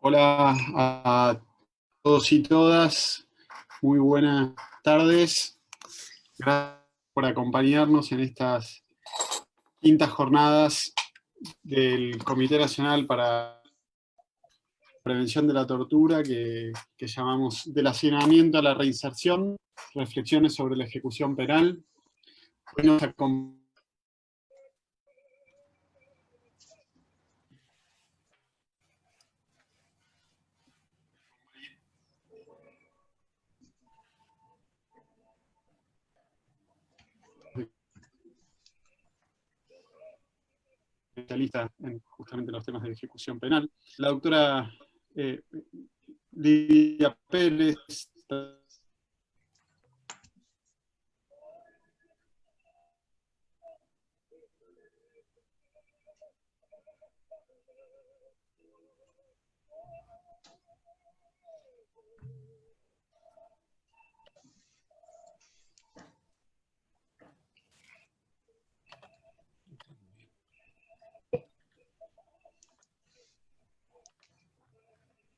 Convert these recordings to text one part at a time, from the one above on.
Hola a todos y todas, muy buenas tardes. Gracias por acompañarnos en estas quintas jornadas del Comité Nacional para la Prevención de la Tortura, que llamamos Del Hacinamiento a la Reinserción, reflexiones sobre la ejecución penal. Hoy nos acompaña especialista en justamente los temas de ejecución penal, la doctora Lidia Pérez.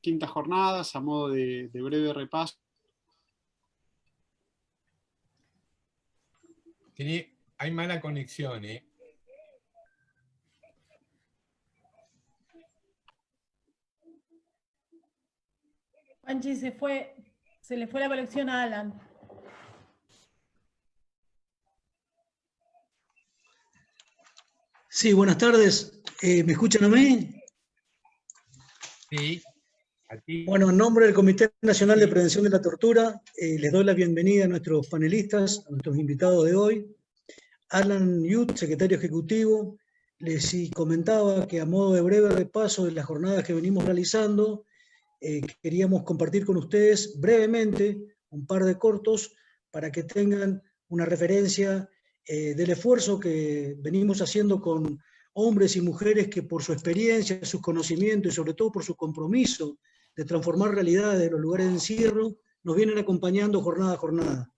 Quintas jornadas, a modo de breve repaso. Hay mala conexión, ¿eh? Angie se le fue la conexión a Alan. Sí, buenas tardes. ¿Me escuchan a mí? Sí, a ti. Bueno, en nombre del Comité Nacional de Prevención de la Tortura, les doy la bienvenida a nuestros panelistas, a nuestros invitados de hoy. Alan Yut, secretario ejecutivo, les comentaba que a modo de breve repaso de las jornadas que venimos realizando, queríamos compartir con ustedes brevemente un par de cortos para que tengan una referencia del esfuerzo que venimos haciendo con hombres y mujeres que por su experiencia, sus conocimientos y sobre todo por su compromiso de transformar realidades de los lugares de encierro, nos vienen acompañando jornada a jornada.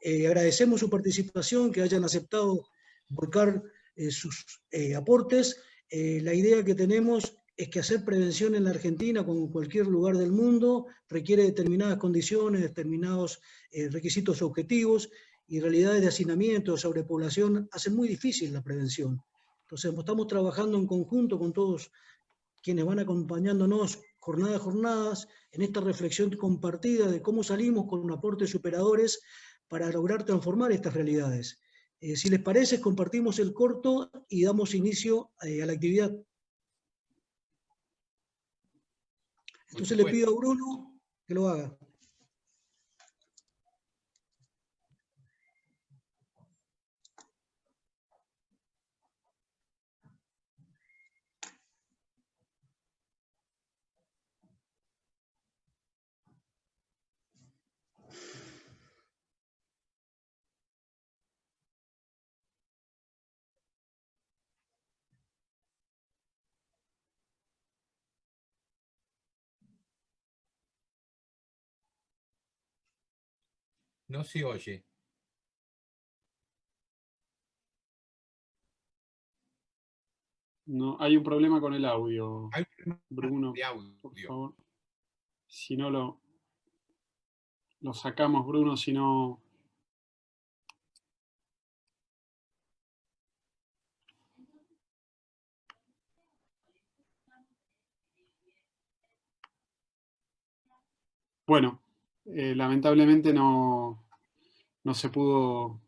Agradecemos su participación, que hayan aceptado volcar sus aportes. La idea que tenemos es que hacer prevención en la Argentina, como en cualquier lugar del mundo, requiere determinadas condiciones, determinados requisitos objetivos, y realidades de hacinamiento, de sobrepoblación, hacen muy difícil la prevención. Entonces, estamos trabajando en conjunto con todos quienes van acompañándonos jornadas a jornadas en esta reflexión compartida de cómo salimos con aportes superadores para lograr transformar estas realidades. Si les parece, compartimos el corto y damos inicio a la actividad. Entonces le pido a Bruno que lo haga. No se oye. No, hay un problema con el audio, Hay un problema Bruno, de audio. por favor. Si no lo sacamos, Bruno, si no... Bueno, lamentablemente no se pudo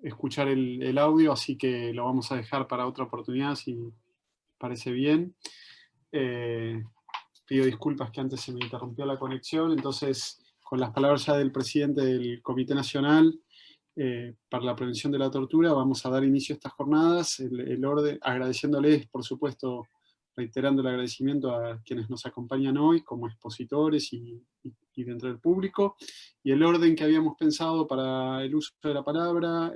escuchar el audio, así que lo vamos a dejar para otra oportunidad, si parece bien. Pido disculpas que antes se me interrumpió la conexión, entonces, con las palabras ya del presidente del Comité Nacional para la Prevención de la Tortura, vamos a dar inicio a estas jornadas, el orden, agradeciéndoles, por supuesto, reiterando el agradecimiento a quienes nos acompañan hoy como expositores y dentro del público, y el orden que habíamos pensado para el uso de la palabra,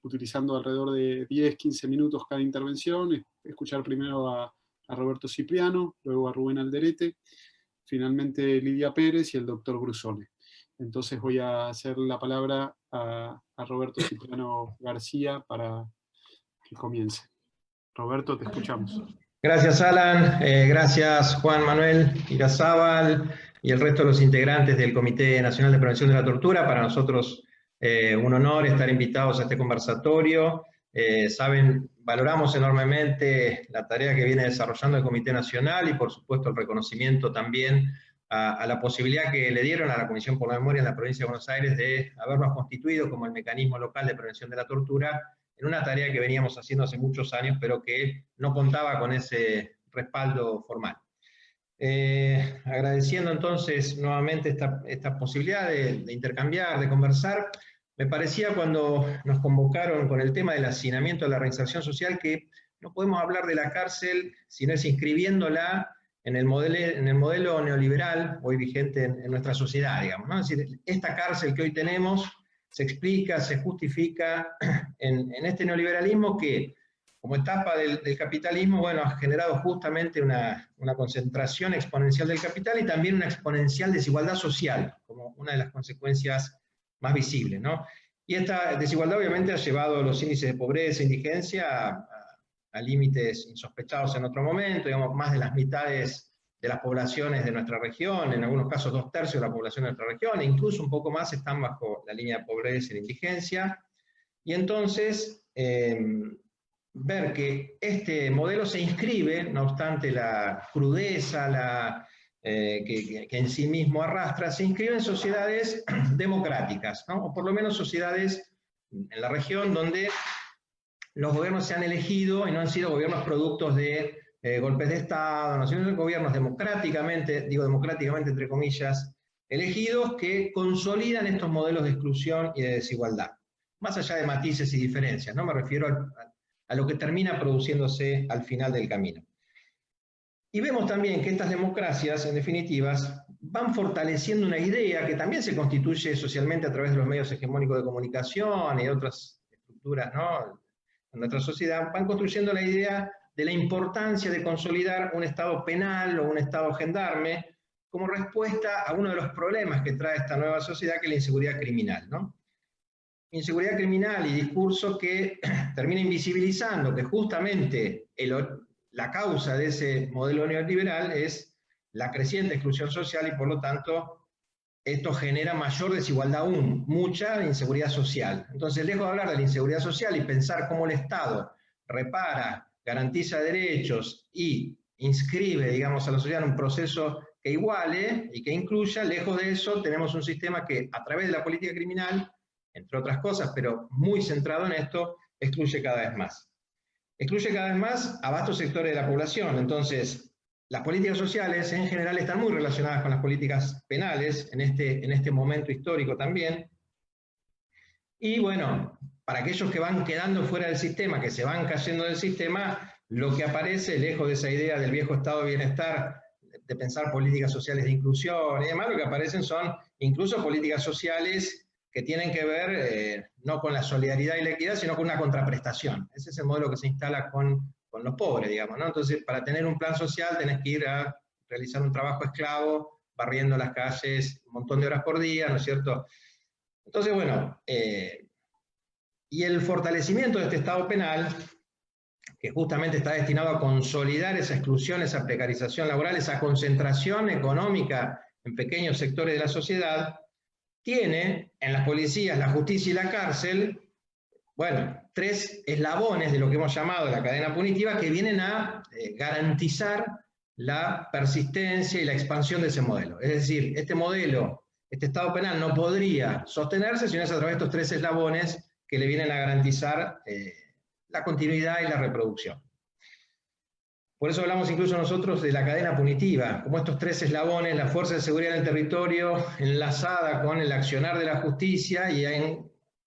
utilizando alrededor de 10-15 minutos cada intervención, escuchar primero a Roberto Cipriano, luego a Rubén Alderete, finalmente Lidia Pérez y el doctor Brusone. Entonces voy a hacer la palabra a Roberto Cipriano García para que comience. Roberto, te escuchamos. Gracias, Alan. Gracias, Juan Manuel Irazábal y el resto de los integrantes del Comité Nacional de Prevención de la Tortura. Para nosotros un honor estar invitados a este conversatorio. Saben, valoramos enormemente la tarea que viene desarrollando el Comité Nacional y, por supuesto, el reconocimiento también a la posibilidad que le dieron a la Comisión por la Memoria en la provincia de Buenos Aires de habernos constituido como el mecanismo local de prevención de la tortura, en una tarea que veníamos haciendo hace muchos años, pero que no contaba con ese respaldo formal. Agradeciendo entonces nuevamente esta posibilidad de intercambiar, de conversar, me parecía cuando nos convocaron con el tema del hacinamiento de la reinserción social que no podemos hablar de la cárcel si no es inscribiéndola en el modelo neoliberal hoy vigente en nuestra sociedad, digamos, ¿no? Es decir, esta cárcel que hoy tenemos se explica, se justifica en este neoliberalismo que, como etapa del capitalismo, bueno, ha generado justamente una concentración exponencial del capital y también una exponencial desigualdad social, como una de las consecuencias más visibles, ¿no? Y esta desigualdad obviamente ha llevado los índices de pobreza e indigencia a límites insospechados en otro momento, digamos, más de las mitades de las poblaciones de nuestra región, en algunos casos 2/3 de la población de nuestra región, e incluso un poco más están bajo la línea de pobreza y la indigencia. Y entonces, ver que este modelo se inscribe, no obstante la crudeza que en sí mismo arrastra, se inscribe en sociedades democráticas, ¿no? O por lo menos sociedades en la región donde los gobiernos se han elegido y no han sido gobiernos productos de golpes de Estado, no, sino gobiernos democráticamente, digo democráticamente entre comillas, elegidos que consolidan estos modelos de exclusión y de desigualdad. Más allá de matices y diferencias, ¿no? Me refiero a lo que termina produciéndose al final del camino. Y vemos también que estas democracias, en definitivas, van fortaleciendo una idea que también se constituye socialmente a través de los medios hegemónicos de comunicación y de otras estructuras, ¿no? En nuestra sociedad, van construyendo la idea de la importancia de consolidar un Estado penal o un Estado gendarme como respuesta a uno de los problemas que trae esta nueva sociedad, que es la inseguridad criminal, ¿no? Inseguridad criminal y discurso que termina invisibilizando que justamente la causa de ese modelo neoliberal es la creciente exclusión social y por lo tanto esto genera mayor desigualdad aún, mucha inseguridad social. Entonces, lejos de hablar de la inseguridad social y pensar cómo el Estado repara, garantiza derechos y inscribe, digamos, a la sociedad en un proceso que iguale y que incluya, lejos de eso tenemos un sistema que a través de la política criminal, entre otras cosas, pero muy centrado en esto, excluye cada vez más. Excluye cada vez más a vastos sectores de la población. Entonces, las políticas sociales en general están muy relacionadas con las políticas penales en este momento histórico también. Y bueno, para aquellos que van quedando fuera del sistema, que se van cayendo del sistema, lo que aparece, lejos de esa idea del viejo estado de bienestar, de pensar políticas sociales de inclusión y demás, lo que aparecen son incluso políticas sociales que tienen que ver no con la solidaridad y la equidad, sino con una contraprestación. Ese es el modelo que se instala con los pobres, digamos, ¿no? Entonces, para tener un plan social tenés que ir a realizar un trabajo esclavo, barriendo las calles un montón de horas por día, ¿no es cierto? Entonces, bueno, y el fortalecimiento de este Estado penal, que justamente está destinado a consolidar esa exclusión, esa precarización laboral, esa concentración económica en pequeños sectores de la sociedad, tiene en las policías, la justicia y la cárcel, bueno, 3 eslabones de lo que hemos llamado la cadena punitiva que vienen a garantizar la persistencia y la expansión de ese modelo. Es decir, este modelo, este Estado penal no podría sostenerse si no es a través de estos 3 eslabones que le vienen a garantizar la continuidad y la reproducción. Por eso hablamos incluso nosotros de la cadena punitiva, como estos 3 eslabones, la fuerza de seguridad en el territorio, enlazada con el accionar de la justicia y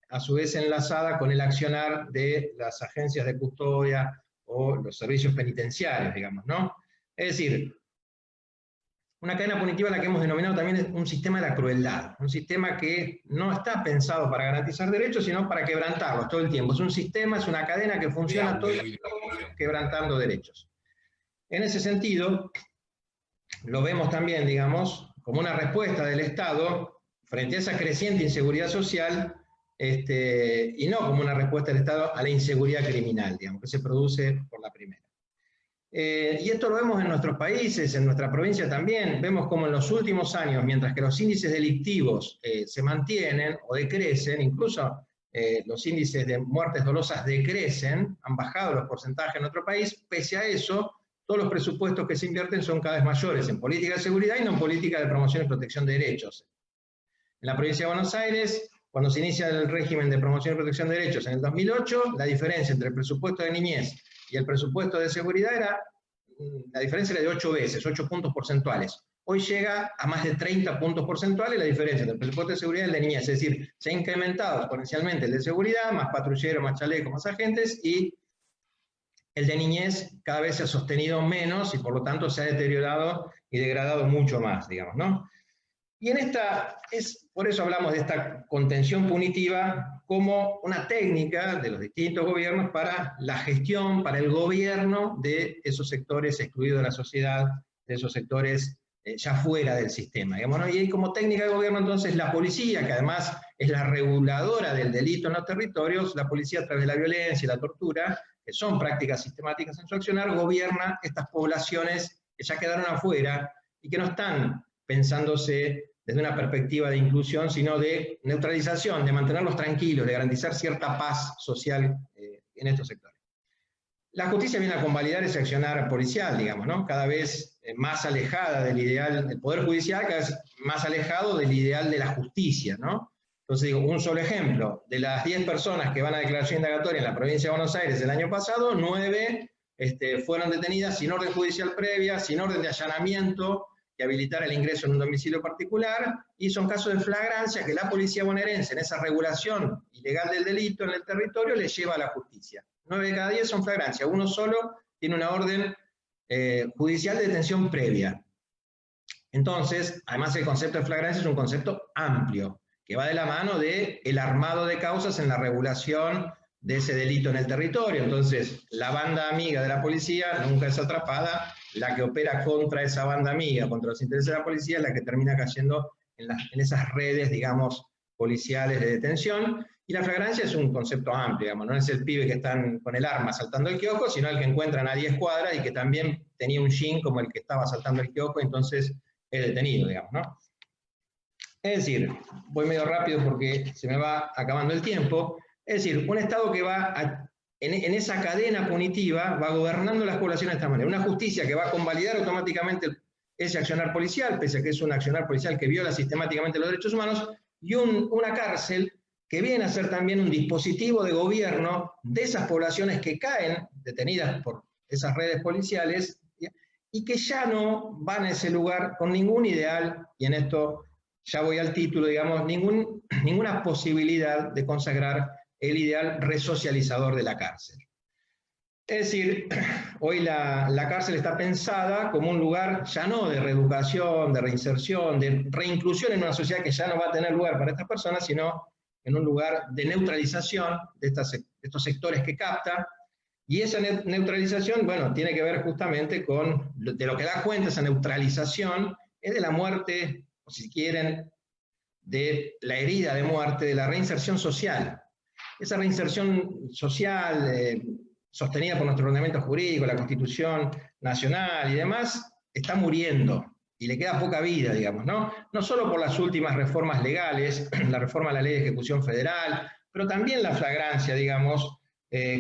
a su vez enlazada con el accionar de las agencias de custodia o los servicios penitenciarios, digamos, ¿no? Es decir, una cadena punitiva a la que hemos denominado también un sistema de la crueldad, un sistema que no está pensado para garantizar derechos, sino para quebrantarlos todo el tiempo. Es un sistema, es una cadena que funciona todo el tiempo quebrantando derechos. En ese sentido, lo vemos también, digamos, como una respuesta del Estado frente a esa creciente inseguridad social, y no como una respuesta del Estado a la inseguridad criminal, digamos, que se produce por la primera. Y esto lo vemos en nuestros países, en nuestra provincia también. Vemos como en los últimos años, mientras que los índices delictivos se mantienen o decrecen, incluso los índices de muertes dolosas decrecen, han bajado los porcentajes en nuestro país, pese a eso, todos los presupuestos que se invierten son cada vez mayores en política de seguridad y no en política de promoción y protección de derechos. En la provincia de Buenos Aires, cuando se inicia el régimen de promoción y protección de derechos en el 2008, la diferencia entre el presupuesto de niñez y el presupuesto de seguridad la diferencia era de 8 veces, 8 puntos porcentuales. Hoy llega a más de 30 puntos porcentuales la diferencia entre el presupuesto de seguridad y el de niñez, es decir, se ha incrementado exponencialmente el de seguridad, más patrulleros, más chalecos, más agentes, y el de niñez cada vez se ha sostenido menos y por lo tanto se ha deteriorado y degradado mucho más, digamos, ¿no? Y por eso hablamos de esta contención punitiva como una técnica de los distintos gobiernos para la gestión, para el gobierno de esos sectores excluidos de la sociedad, de esos sectores ya fuera del sistema, digamos, ¿no? Y como técnica de gobierno entonces la policía, que además es la reguladora del delito en los territorios, la policía a través de la violencia y la tortura, que son prácticas sistemáticas en su accionar, gobierna estas poblaciones que ya quedaron afuera y que no están pensándose desde una perspectiva de inclusión, sino de neutralización, de mantenerlos tranquilos, de garantizar cierta paz social en estos sectores. La justicia viene a convalidar ese accionar policial, digamos, ¿no? Cada vez más alejada del ideal del Poder Judicial, cada vez más alejado del ideal de la justicia, ¿no? Entonces digo, un solo ejemplo, de las 10 personas que van a declaración indagatoria en la provincia de Buenos Aires el año pasado, 9 fueron detenidas sin orden judicial previa, sin orden de allanamiento, que habilitar el ingreso en un domicilio particular, y son casos de flagrancia que la policía bonaerense, en esa regulación ilegal del delito en el territorio, le lleva a la justicia. 9 de cada 10 son flagrancia, uno solo tiene una orden judicial de detención previa. Entonces, además el concepto de flagrancia es un concepto amplio, que va de la mano del armado de causas en la regulación de ese delito en el territorio. Entonces, la banda amiga de la policía nunca es atrapada, la que opera contra esa banda amiga, contra los intereses de la policía, es la que termina cayendo en esas redes, digamos, policiales de detención. Y la flagrancia es un concepto amplio, digamos, no es el pibe que está con el arma saltando el kiosco, sino el que encuentran a 10 cuadras y que también tenía un jean como el que estaba saltando el kiosco, entonces es detenido, digamos, ¿no? Es decir, voy medio rápido porque se me va acabando el tiempo. Es decir, un Estado que va en esa cadena punitiva va gobernando las poblaciones de esta manera. Una justicia que va a convalidar automáticamente ese accionar policial, pese a que es un accionar policial que viola sistemáticamente los derechos humanos, y una cárcel que viene a ser también un dispositivo de gobierno de esas poblaciones que caen detenidas por esas redes policiales y que ya no van a ese lugar con ningún ideal, y en esto ya voy al título, digamos, ninguna posibilidad de consagrar el ideal resocializador de la cárcel. Es decir, hoy la cárcel está pensada como un lugar ya no de reeducación, de reinserción, de reinclusión en una sociedad que ya no va a tener lugar para estas personas, sino en un lugar de neutralización de estos sectores que capta, y esa neutralización, bueno, tiene que ver justamente con, de lo que da cuenta esa neutralización, es de la muerte, o si quieren, de la herida de muerte, de la reinserción social. Esa reinserción social, sostenida por nuestro ordenamiento jurídico, la Constitución Nacional y demás, está muriendo, y le queda poca vida, digamos, ¿no? No solo por las últimas reformas legales, la reforma de la Ley de Ejecución Federal, pero también la flagrancia, digamos,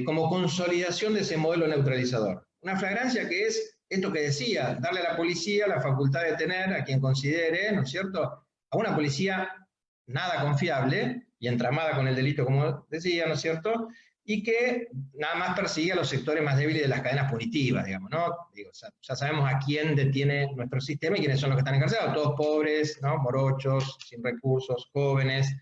como consolidación de ese modelo neutralizador. Una flagrancia que es esto que decía, darle a la policía la facultad de detener a quien considere, ¿no es cierto?, a una policía nada confiable y entramada con el delito, como decía, ¿no es cierto?, y que nada más persigue a los sectores más débiles de las cadenas punitivas, digamos, ¿no? Digo, ya sabemos a quién detiene nuestro sistema y quiénes son los que están encarcelados, todos pobres, ¿no?, morochos, sin recursos, jóvenes.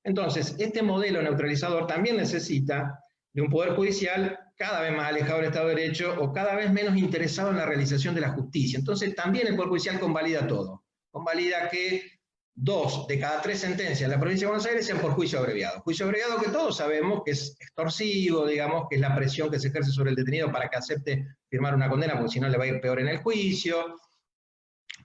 Entonces, este modelo neutralizador también necesita de un poder judicial cada vez más alejado del Estado de Derecho o cada vez menos interesado en la realización de la justicia. Entonces, también el poder judicial convalida todo. Convalida que 2 de cada 3 sentencias en la provincia de Buenos Aires sean por juicio abreviado. Juicio abreviado que todos sabemos que es extorsivo, digamos, que es la presión que se ejerce sobre el detenido para que acepte firmar una condena, porque si no le va a ir peor en el juicio.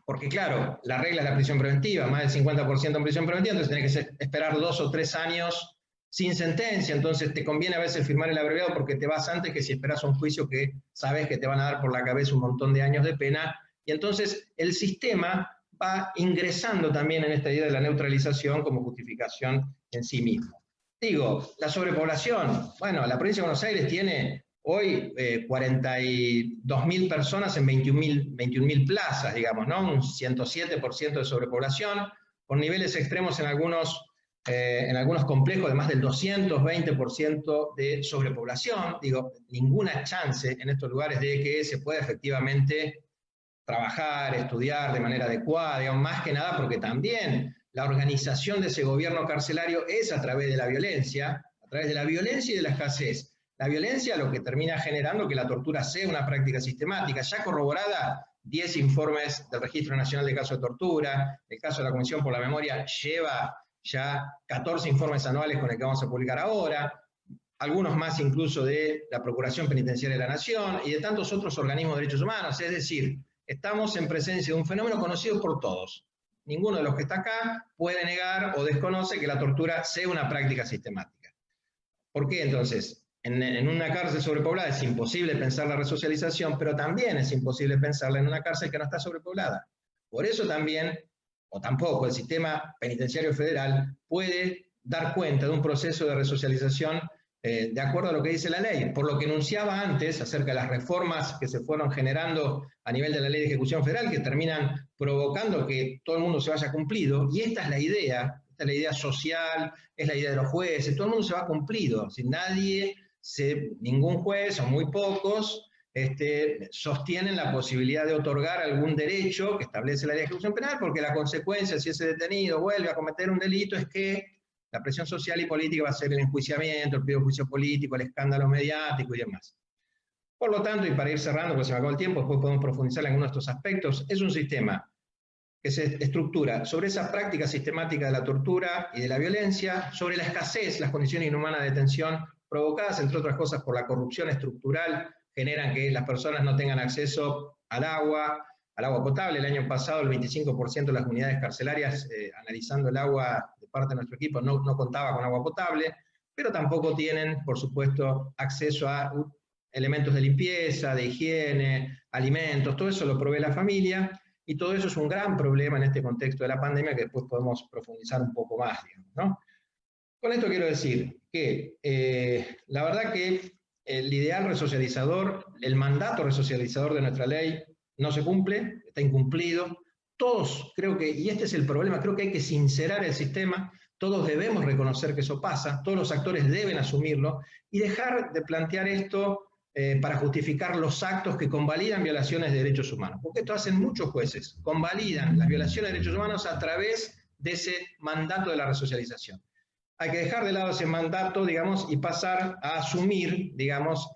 Porque claro, la regla es la prisión preventiva, más del 50% en prisión preventiva, entonces tenés que esperar 2 o 3 años sin sentencia, entonces te conviene a veces firmar el abreviado porque te vas antes que si esperas un juicio que sabes que te van a dar por la cabeza un montón de años de pena, y entonces el sistema va ingresando también en esta idea de la neutralización como justificación en sí mismo. Digo, la sobrepoblación, bueno, la provincia de Buenos Aires tiene hoy 42.000 personas en 21.000 plazas, digamos, ¿no? Un 107% de sobrepoblación, con niveles extremos en algunos complejos de más del 220% de sobrepoblación. Digo, ninguna chance en estos lugares de que se pueda efectivamente trabajar, estudiar de manera adecuada, digamos, más que nada porque también la organización de ese gobierno carcelario es a través de la violencia y de la escasez. La violencia lo que termina generando que la tortura sea una práctica sistemática, ya corroborada, 10 informes del Registro Nacional de Casos de Tortura, el caso de la Comisión por la Memoria lleva ya 14 informes anuales con el que vamos a publicar ahora, algunos más incluso de la Procuración Penitenciaria de la Nación y de tantos otros organismos de derechos humanos, es decir, estamos en presencia de un fenómeno conocido por todos. Ninguno de los que está acá puede negar o desconoce que la tortura sea una práctica sistemática. ¿Por qué entonces? En una cárcel sobrepoblada es imposible pensar la resocialización, pero también es imposible pensarla en una cárcel que no está sobrepoblada. Por eso también, o tampoco, el sistema penitenciario federal puede dar cuenta de un proceso de resocialización de acuerdo a lo que dice la ley. Por lo que enunciaba antes acerca de las reformas que se fueron generando a nivel de la ley de ejecución federal, que terminan provocando que todo el mundo se vaya cumplido, y esta es la idea social, es la idea de los jueces, todo el mundo se va cumplido, sin ningún juez o muy pocos sostienen la posibilidad de otorgar algún derecho que establece la ley de ejecución penal, porque la consecuencia, si ese detenido vuelve a cometer un delito, es que la presión social y política va a ser el enjuiciamiento, el pedido de juicio político, el escándalo mediático y demás. Por lo tanto, y para ir cerrando, porque se me acabó el tiempo, después podemos profundizar en algunos de estos aspectos, es un sistema que se estructura sobre esa práctica sistemática de la tortura y de la violencia, sobre la escasez, las condiciones inhumanas de detención provocadas, entre otras cosas, por la corrupción estructural, generan que las personas no tengan acceso al agua potable. El año pasado el 25% de las unidades carcelarias, analizando el agua de parte de nuestro equipo, no contaba con agua potable, pero tampoco tienen, por supuesto, acceso a elementos de limpieza, de higiene, alimentos, todo eso lo provee la familia, y todo eso es un gran problema en este contexto de la pandemia que después podemos profundizar un poco más, digamos, ¿no? Con esto quiero decir que la verdad que el ideal resocializador, el mandato resocializador de nuestra ley no se cumple, está incumplido. Todos, creo que, y este es el problema, creo que hay que sincerar el sistema, todos debemos reconocer que eso pasa, todos los actores deben asumirlo y dejar de plantear esto para justificar los actos que convalidan violaciones de derechos humanos. Porque esto hacen muchos jueces, convalidan las violaciones de derechos humanos a través de ese mandato de la resocialización. Hay que dejar de lado ese mandato, digamos, y pasar a asumir, digamos,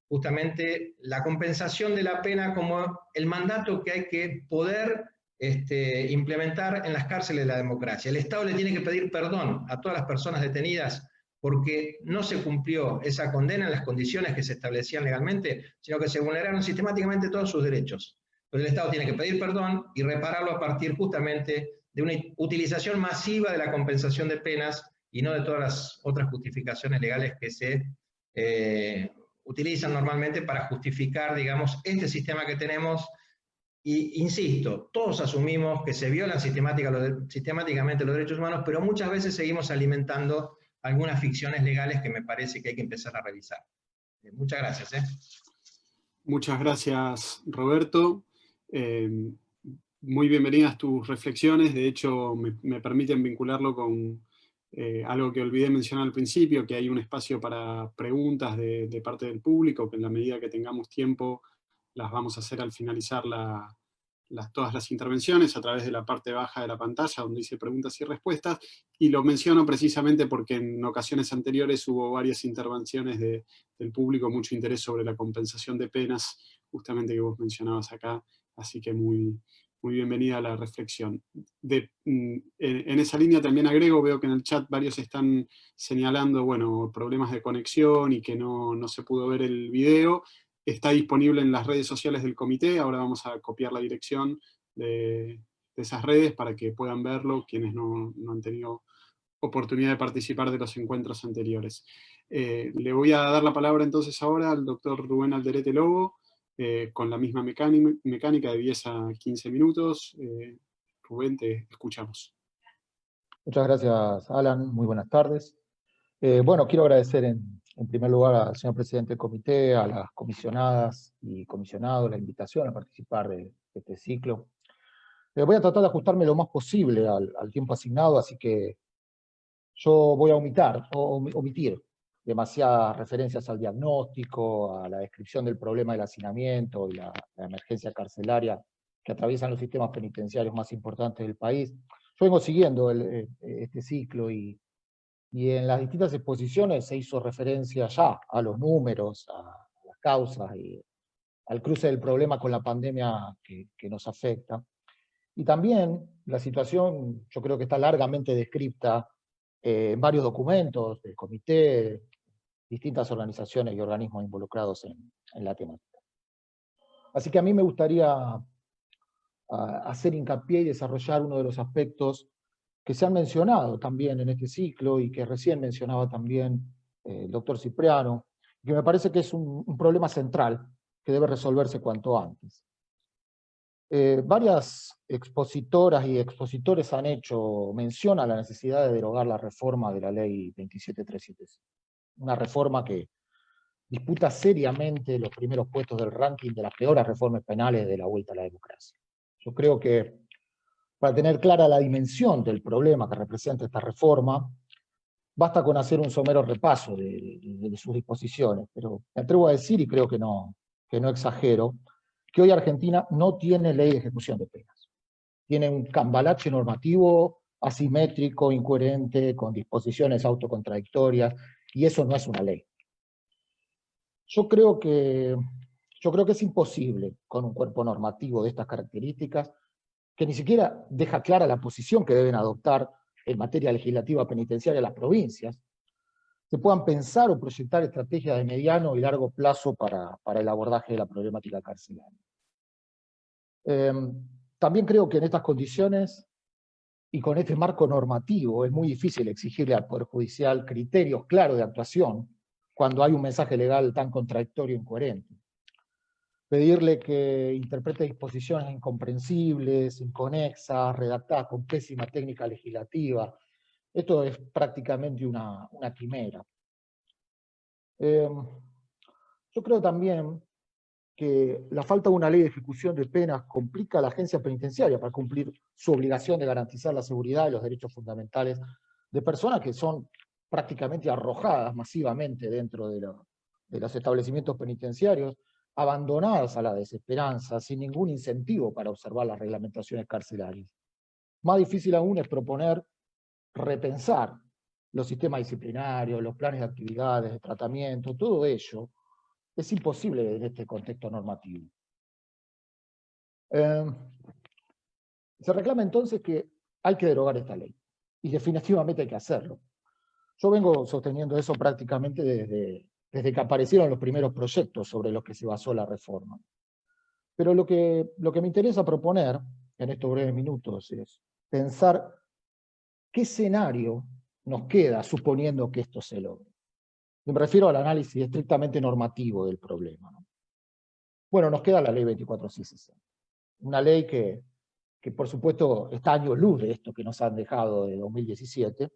justamente la compensación de la pena como el mandato que hay que poder implementar en las cárceles de la democracia. El Estado le tiene que pedir perdón a todas las personas detenidas porque no se cumplió esa condena en las condiciones que se establecían legalmente, sino que se vulneraron sistemáticamente todos sus derechos. Entonces el Estado tiene que pedir perdón y repararlo a partir justamente de una utilización masiva de la compensación de penas y no de todas las otras justificaciones legales que se utilizan normalmente para justificar, digamos, este sistema que tenemos. Y insisto, todos asumimos que se violan sistemáticamente los derechos humanos, pero muchas veces seguimos alimentando algunas ficciones legales que me parece que hay que empezar a revisar. Muchas gracias. Muchas gracias, Roberto. Muy bienvenidas tus reflexiones. De hecho, me permiten vincularlo con algo que olvidé mencionar al principio, que hay un espacio para preguntas de parte del público, que en la medida que tengamos tiempo las vamos a hacer al finalizar todas las intervenciones a través de la parte baja de la pantalla donde dice preguntas y respuestas, y lo menciono precisamente porque en ocasiones anteriores hubo varias intervenciones del público, mucho interés sobre la compensación de penas, justamente que vos mencionabas acá, así que muy bienvenida a la reflexión. En esa línea también agrego, veo que en el chat varios están señalando, bueno, problemas de conexión y que no se pudo ver el video. Está disponible en las redes sociales del comité, ahora vamos a copiar la dirección de esas redes para que puedan verlo quienes no han tenido oportunidad de participar de los encuentros anteriores. Le voy a dar la palabra entonces ahora al doctor Rubén Alderete Lobo, con la misma mecánica de 10 a 15 minutos. Rubén, te escuchamos. Muchas gracias, Alan. Muy buenas tardes. Bueno, quiero agradecer en primer lugar al señor presidente del comité, a las comisionadas y comisionados la invitación a participar de este ciclo. Voy a tratar de ajustarme lo más posible al tiempo asignado, así que yo voy a omitir demasiadas referencias al diagnóstico, a la descripción del problema del hacinamiento y la emergencia carcelaria que atraviesan los sistemas penitenciarios más importantes del país. Yo vengo siguiendo este ciclo y en las distintas exposiciones se hizo referencia ya a los números, a las causas y al cruce del problema con la pandemia que nos afecta. Y también la situación, yo creo que está largamente descrita en varios documentos del comité, distintas organizaciones y organismos involucrados en la temática. Así que a mí me gustaría hacer hincapié y desarrollar uno de los aspectos que se han mencionado también en este ciclo y que recién mencionaba también el doctor Cipriano, que me parece que es un problema central que debe resolverse cuanto antes. Varias expositoras y expositores han hecho mención a la necesidad de derogar la reforma de la ley 27375. Una reforma que disputa seriamente los primeros puestos del ranking de las peores reformas penales de la vuelta a la democracia. Yo creo que para tener clara la dimensión del problema que representa esta reforma, basta con hacer un somero repaso de sus disposiciones, pero me atrevo a decir, y creo que no exagero, que hoy Argentina no tiene ley de ejecución de penas. Tiene un cambalache normativo asimétrico, incoherente, con disposiciones autocontradictorias, y eso no es una ley. Yo creo que es imposible, con un cuerpo normativo de estas características, que ni siquiera deja clara la posición que deben adoptar en materia legislativa penitenciaria las provincias, se puedan pensar o proyectar estrategias de mediano y largo plazo para el abordaje de la problemática carcelaria. También creo que en estas condiciones y con este marco normativo es muy difícil exigirle al Poder Judicial criterios claros de actuación cuando hay un mensaje legal tan contradictorio e incoherente. Pedirle que interprete disposiciones incomprensibles, inconexas, redactadas con pésima técnica legislativa, esto es prácticamente una quimera. Yo creo también que la falta de una ley de ejecución de penas complica a la agencia penitenciaria para cumplir su obligación de garantizar la seguridad y los derechos fundamentales de personas que son prácticamente arrojadas masivamente dentro de los establecimientos penitenciarios, abandonadas a la desesperanza, sin ningún incentivo para observar las reglamentaciones carcelarias. Más difícil aún es proponer repensar los sistemas disciplinarios, los planes de actividades, de tratamiento, todo ello es imposible en este contexto normativo. Se reclama entonces que hay que derogar esta ley, y definitivamente hay que hacerlo. Yo vengo sosteniendo eso prácticamente desde que aparecieron los primeros proyectos sobre los que se basó la reforma. Pero lo que me interesa proponer en estos breves minutos es pensar qué escenario nos queda suponiendo que esto se logre. Me refiero al análisis estrictamente normativo del problema, ¿no? Bueno, nos queda la ley 24660. Una ley que por supuesto está a años luz de esto que nos han dejado de 2017,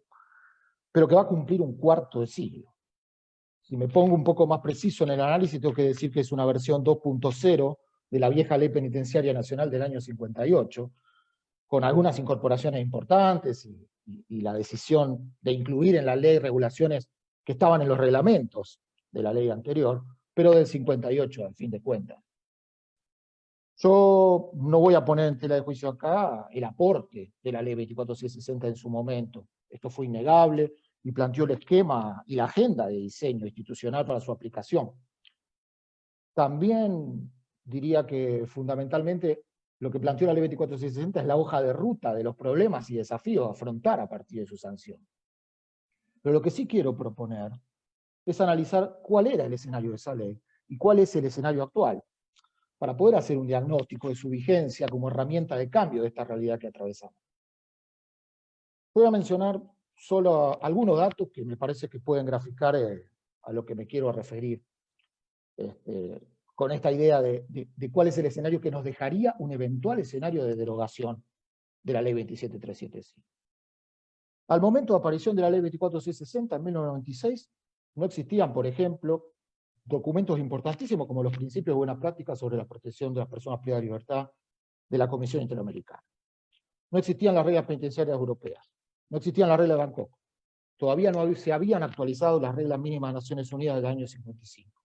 pero que va a cumplir un cuarto de siglo. Si me pongo un poco más preciso en el análisis, tengo que decir que es una versión 2.0 de la vieja Ley Penitenciaria Nacional del año 58, con algunas incorporaciones importantes y la decisión de incluir en la ley regulaciones que estaban en los reglamentos de la ley anterior, pero del 58, al fin de cuentas. Yo no voy a poner en tela de juicio acá el aporte de la ley 24660 en su momento. Esto fue innegable y planteó el esquema y la agenda de diseño institucional para su aplicación. También diría que fundamentalmente lo que planteó la ley 24660 es la hoja de ruta de los problemas y desafíos a afrontar a partir de su sanción. Pero lo que sí quiero proponer es analizar cuál era el escenario de esa ley y cuál es el escenario actual, para poder hacer un diagnóstico de su vigencia como herramienta de cambio de esta realidad que atravesamos. Voy a mencionar solo algunos datos que me parece que pueden graficar a lo que me quiero referir, con esta idea de cuál es el escenario que nos dejaría un eventual escenario de derogación de la ley 27375. Al momento de aparición de la ley 24660 en 1996, no existían, por ejemplo, documentos importantísimos como los principios de buenas prácticas sobre la protección de las personas privadas de libertad de la Comisión Interamericana. No existían las reglas penitenciarias europeas, no existían las reglas de Bangkok, todavía no se habían actualizado las reglas mínimas de Naciones Unidas del año 55.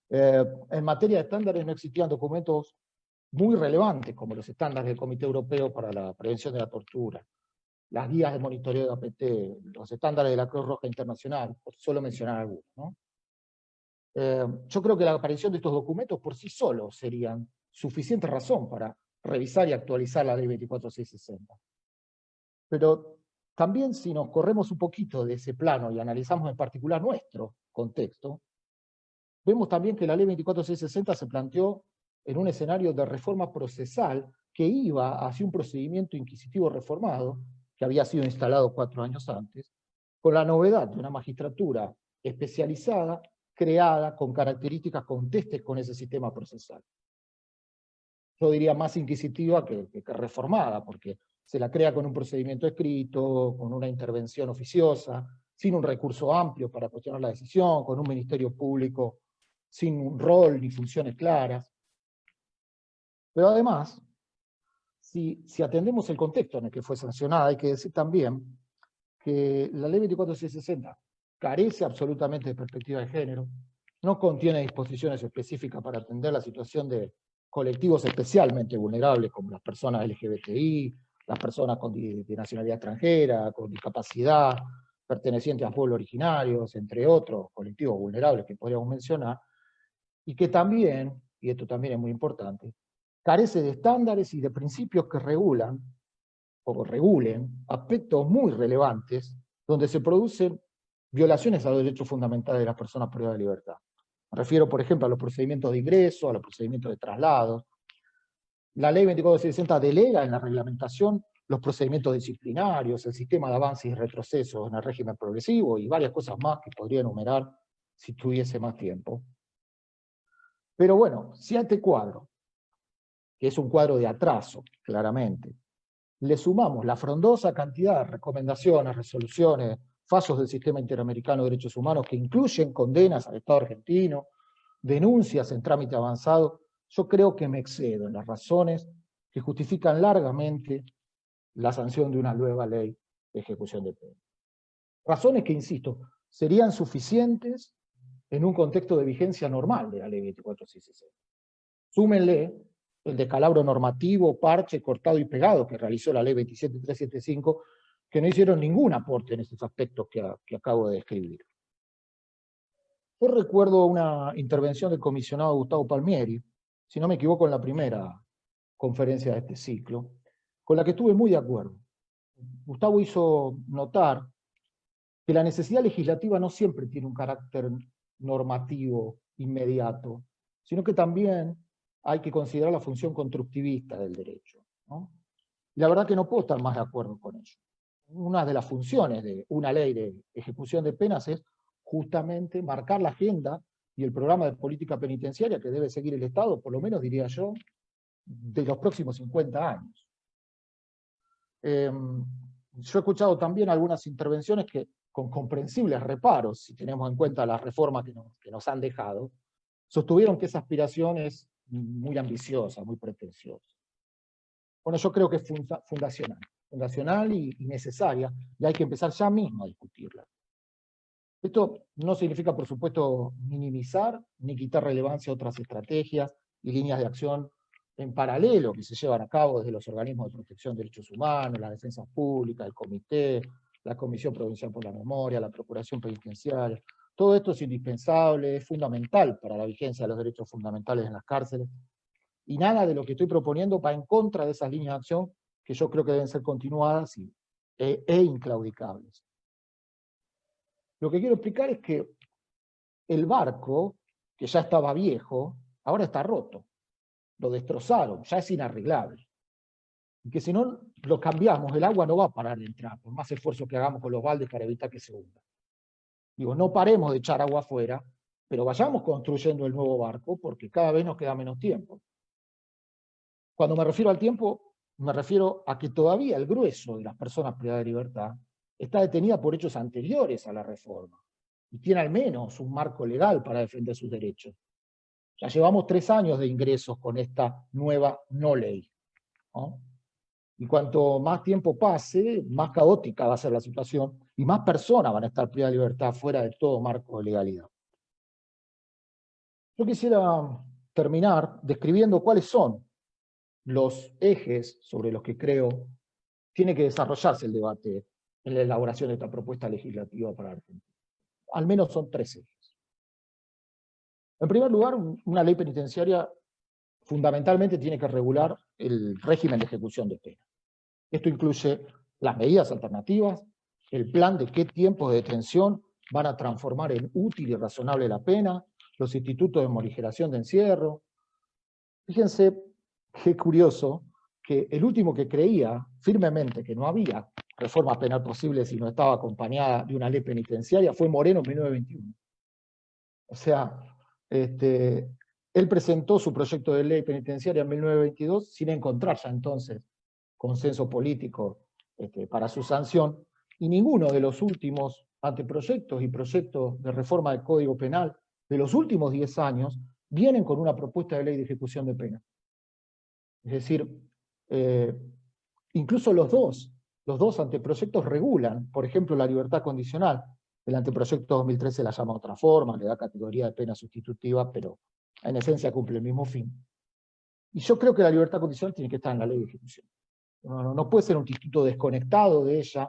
En materia de estándares no existían documentos muy relevantes como los estándares del Comité Europeo para la Prevención de la Tortura, las guías de monitoreo de APT, los estándares de la Cruz Roja Internacional, por solo mencionar algunos, ¿no? Yo creo que la aparición de estos documentos por sí solos serían suficiente razón para revisar y actualizar la ley 24660. Pero también si nos corremos un poquito de ese plano y analizamos en particular nuestro contexto, vemos también que la ley 24660 se planteó en un escenario de reforma procesal que iba hacia un procedimiento inquisitivo reformado, que había sido instalado 4 años antes, con la novedad de una magistratura especializada, creada con características contestes con ese sistema procesal. Yo diría más inquisitiva que reformada, porque se la crea con un procedimiento escrito, con una intervención oficiosa, sin un recurso amplio para cuestionar la decisión, con un ministerio público sin un rol ni funciones claras. Pero además, si atendemos el contexto en el que fue sancionada, hay que decir también que la ley 24660 carece absolutamente de perspectiva de género, no contiene disposiciones específicas para atender la situación de colectivos especialmente vulnerables, como las personas LGBTI, las personas de nacionalidad extranjera, con discapacidad, pertenecientes a pueblos originarios, entre otros colectivos vulnerables que podríamos mencionar, y que también, y esto también es muy importante, carece de estándares y de principios que regulan, o regulen, aspectos muy relevantes, donde se producen violaciones a los derechos fundamentales de las personas privadas de libertad. Me refiero, por ejemplo, a los procedimientos de ingreso, a los procedimientos de traslado. La ley 24660 delega en la reglamentación los procedimientos disciplinarios, el sistema de avances y retrocesos en el régimen progresivo, y varias cosas más que podría enumerar si tuviese más tiempo. Pero bueno, si a este cuadro, que es un cuadro de atraso, claramente, le sumamos la frondosa cantidad de recomendaciones, resoluciones, fallos del Sistema Interamericano de Derechos Humanos que incluyen condenas al Estado argentino, denuncias en trámite avanzado, yo creo que me excedo en las razones que justifican largamente la sanción de una nueva ley de ejecución de pena. Razones que, insisto, serían suficientes en un contexto de vigencia normal de la ley 24660. Súmenle el descalabro normativo, parche, cortado y pegado que realizó la ley 27375, que no hicieron ningún aporte en estos aspectos que acabo de describir. Yo recuerdo una intervención del comisionado Gustavo Palmieri, si no me equivoco en la primera conferencia de este ciclo, con la que estuve muy de acuerdo. Gustavo hizo notar que la necesidad legislativa no siempre tiene un carácter normativo inmediato, sino que también hay que considerar la función constructivista del derecho, ¿no? Y la verdad que no puedo estar más de acuerdo con ello. Una de las funciones de una ley de ejecución de penas es justamente marcar la agenda y el programa de política penitenciaria que debe seguir el Estado, por lo menos diría yo, de los próximos 50 años. Yo he escuchado también algunas intervenciones que, con comprensibles reparos, si tenemos en cuenta las reformas que nos han dejado, sostuvieron que esa aspiración es muy ambiciosa, muy pretenciosa. Bueno, yo creo que es fundacional y necesaria, y hay que empezar ya mismo a discutirla. Esto no significa, por supuesto, minimizar ni quitar relevancia a otras estrategias y líneas de acción en paralelo que se llevan a cabo desde los organismos de protección de derechos humanos, la defensa pública, el comité, la Comisión Provincial por la Memoria, la Procuración Penitenciaria. Todo esto es indispensable, es fundamental para la vigencia de los derechos fundamentales en las cárceles, y nada de lo que estoy proponiendo va en contra de esas líneas de acción que yo creo que deben ser continuadas e inclaudicables. Lo que quiero explicar es que el barco, que ya estaba viejo, ahora está roto. Lo destrozaron, ya es inarreglable. y que si no lo cambiamos, el agua no va a parar de entrar, por más esfuerzo que hagamos con los baldes para evitar que se hunda. Digo, no paremos de echar agua afuera, pero vayamos construyendo el nuevo barco, porque cada vez nos queda menos tiempo. Cuando me refiero al tiempo, me refiero a que todavía el grueso de las personas privadas de libertad está detenida por hechos anteriores a la reforma, y tiene al menos un marco legal para defender sus derechos. Ya llevamos 3 años de ingresos con esta nueva no ley, ¿no? Y cuanto más tiempo pase, más caótica va a ser la situación, y más personas van a estar privadas de libertad fuera de todo marco de legalidad. Yo quisiera terminar describiendo cuáles son los ejes sobre los que creo tiene que desarrollarse el debate en la elaboración de esta propuesta legislativa para Argentina. Al menos son 3 ejes. En primer lugar, una ley penitenciaria fundamentalmente tiene que regular el régimen de ejecución de pena. Esto incluye las medidas alternativas, el plan de qué tiempos de detención van a transformar en útil y razonable la pena, los institutos de morigeración de encierro. Fíjense qué curioso que el último que creía firmemente que no había reforma penal posible si no estaba acompañada de una ley penitenciaria fue Moreno en 1921. O sea, él presentó su proyecto de ley penitenciaria en 1922 sin encontrar ya entonces consenso político para su sanción, y ninguno de los últimos anteproyectos y proyectos de reforma del Código Penal de los últimos 10 años vienen con una propuesta de ley de ejecución de pena. Es decir, incluso los dos anteproyectos regulan, por ejemplo, la libertad condicional. El anteproyecto 2013 la llama de otra forma, le da categoría de pena sustitutiva, pero en esencia cumple el mismo fin. Y yo creo que la libertad condicional tiene que estar en la ley de ejecución. No puede ser un instituto desconectado de ella.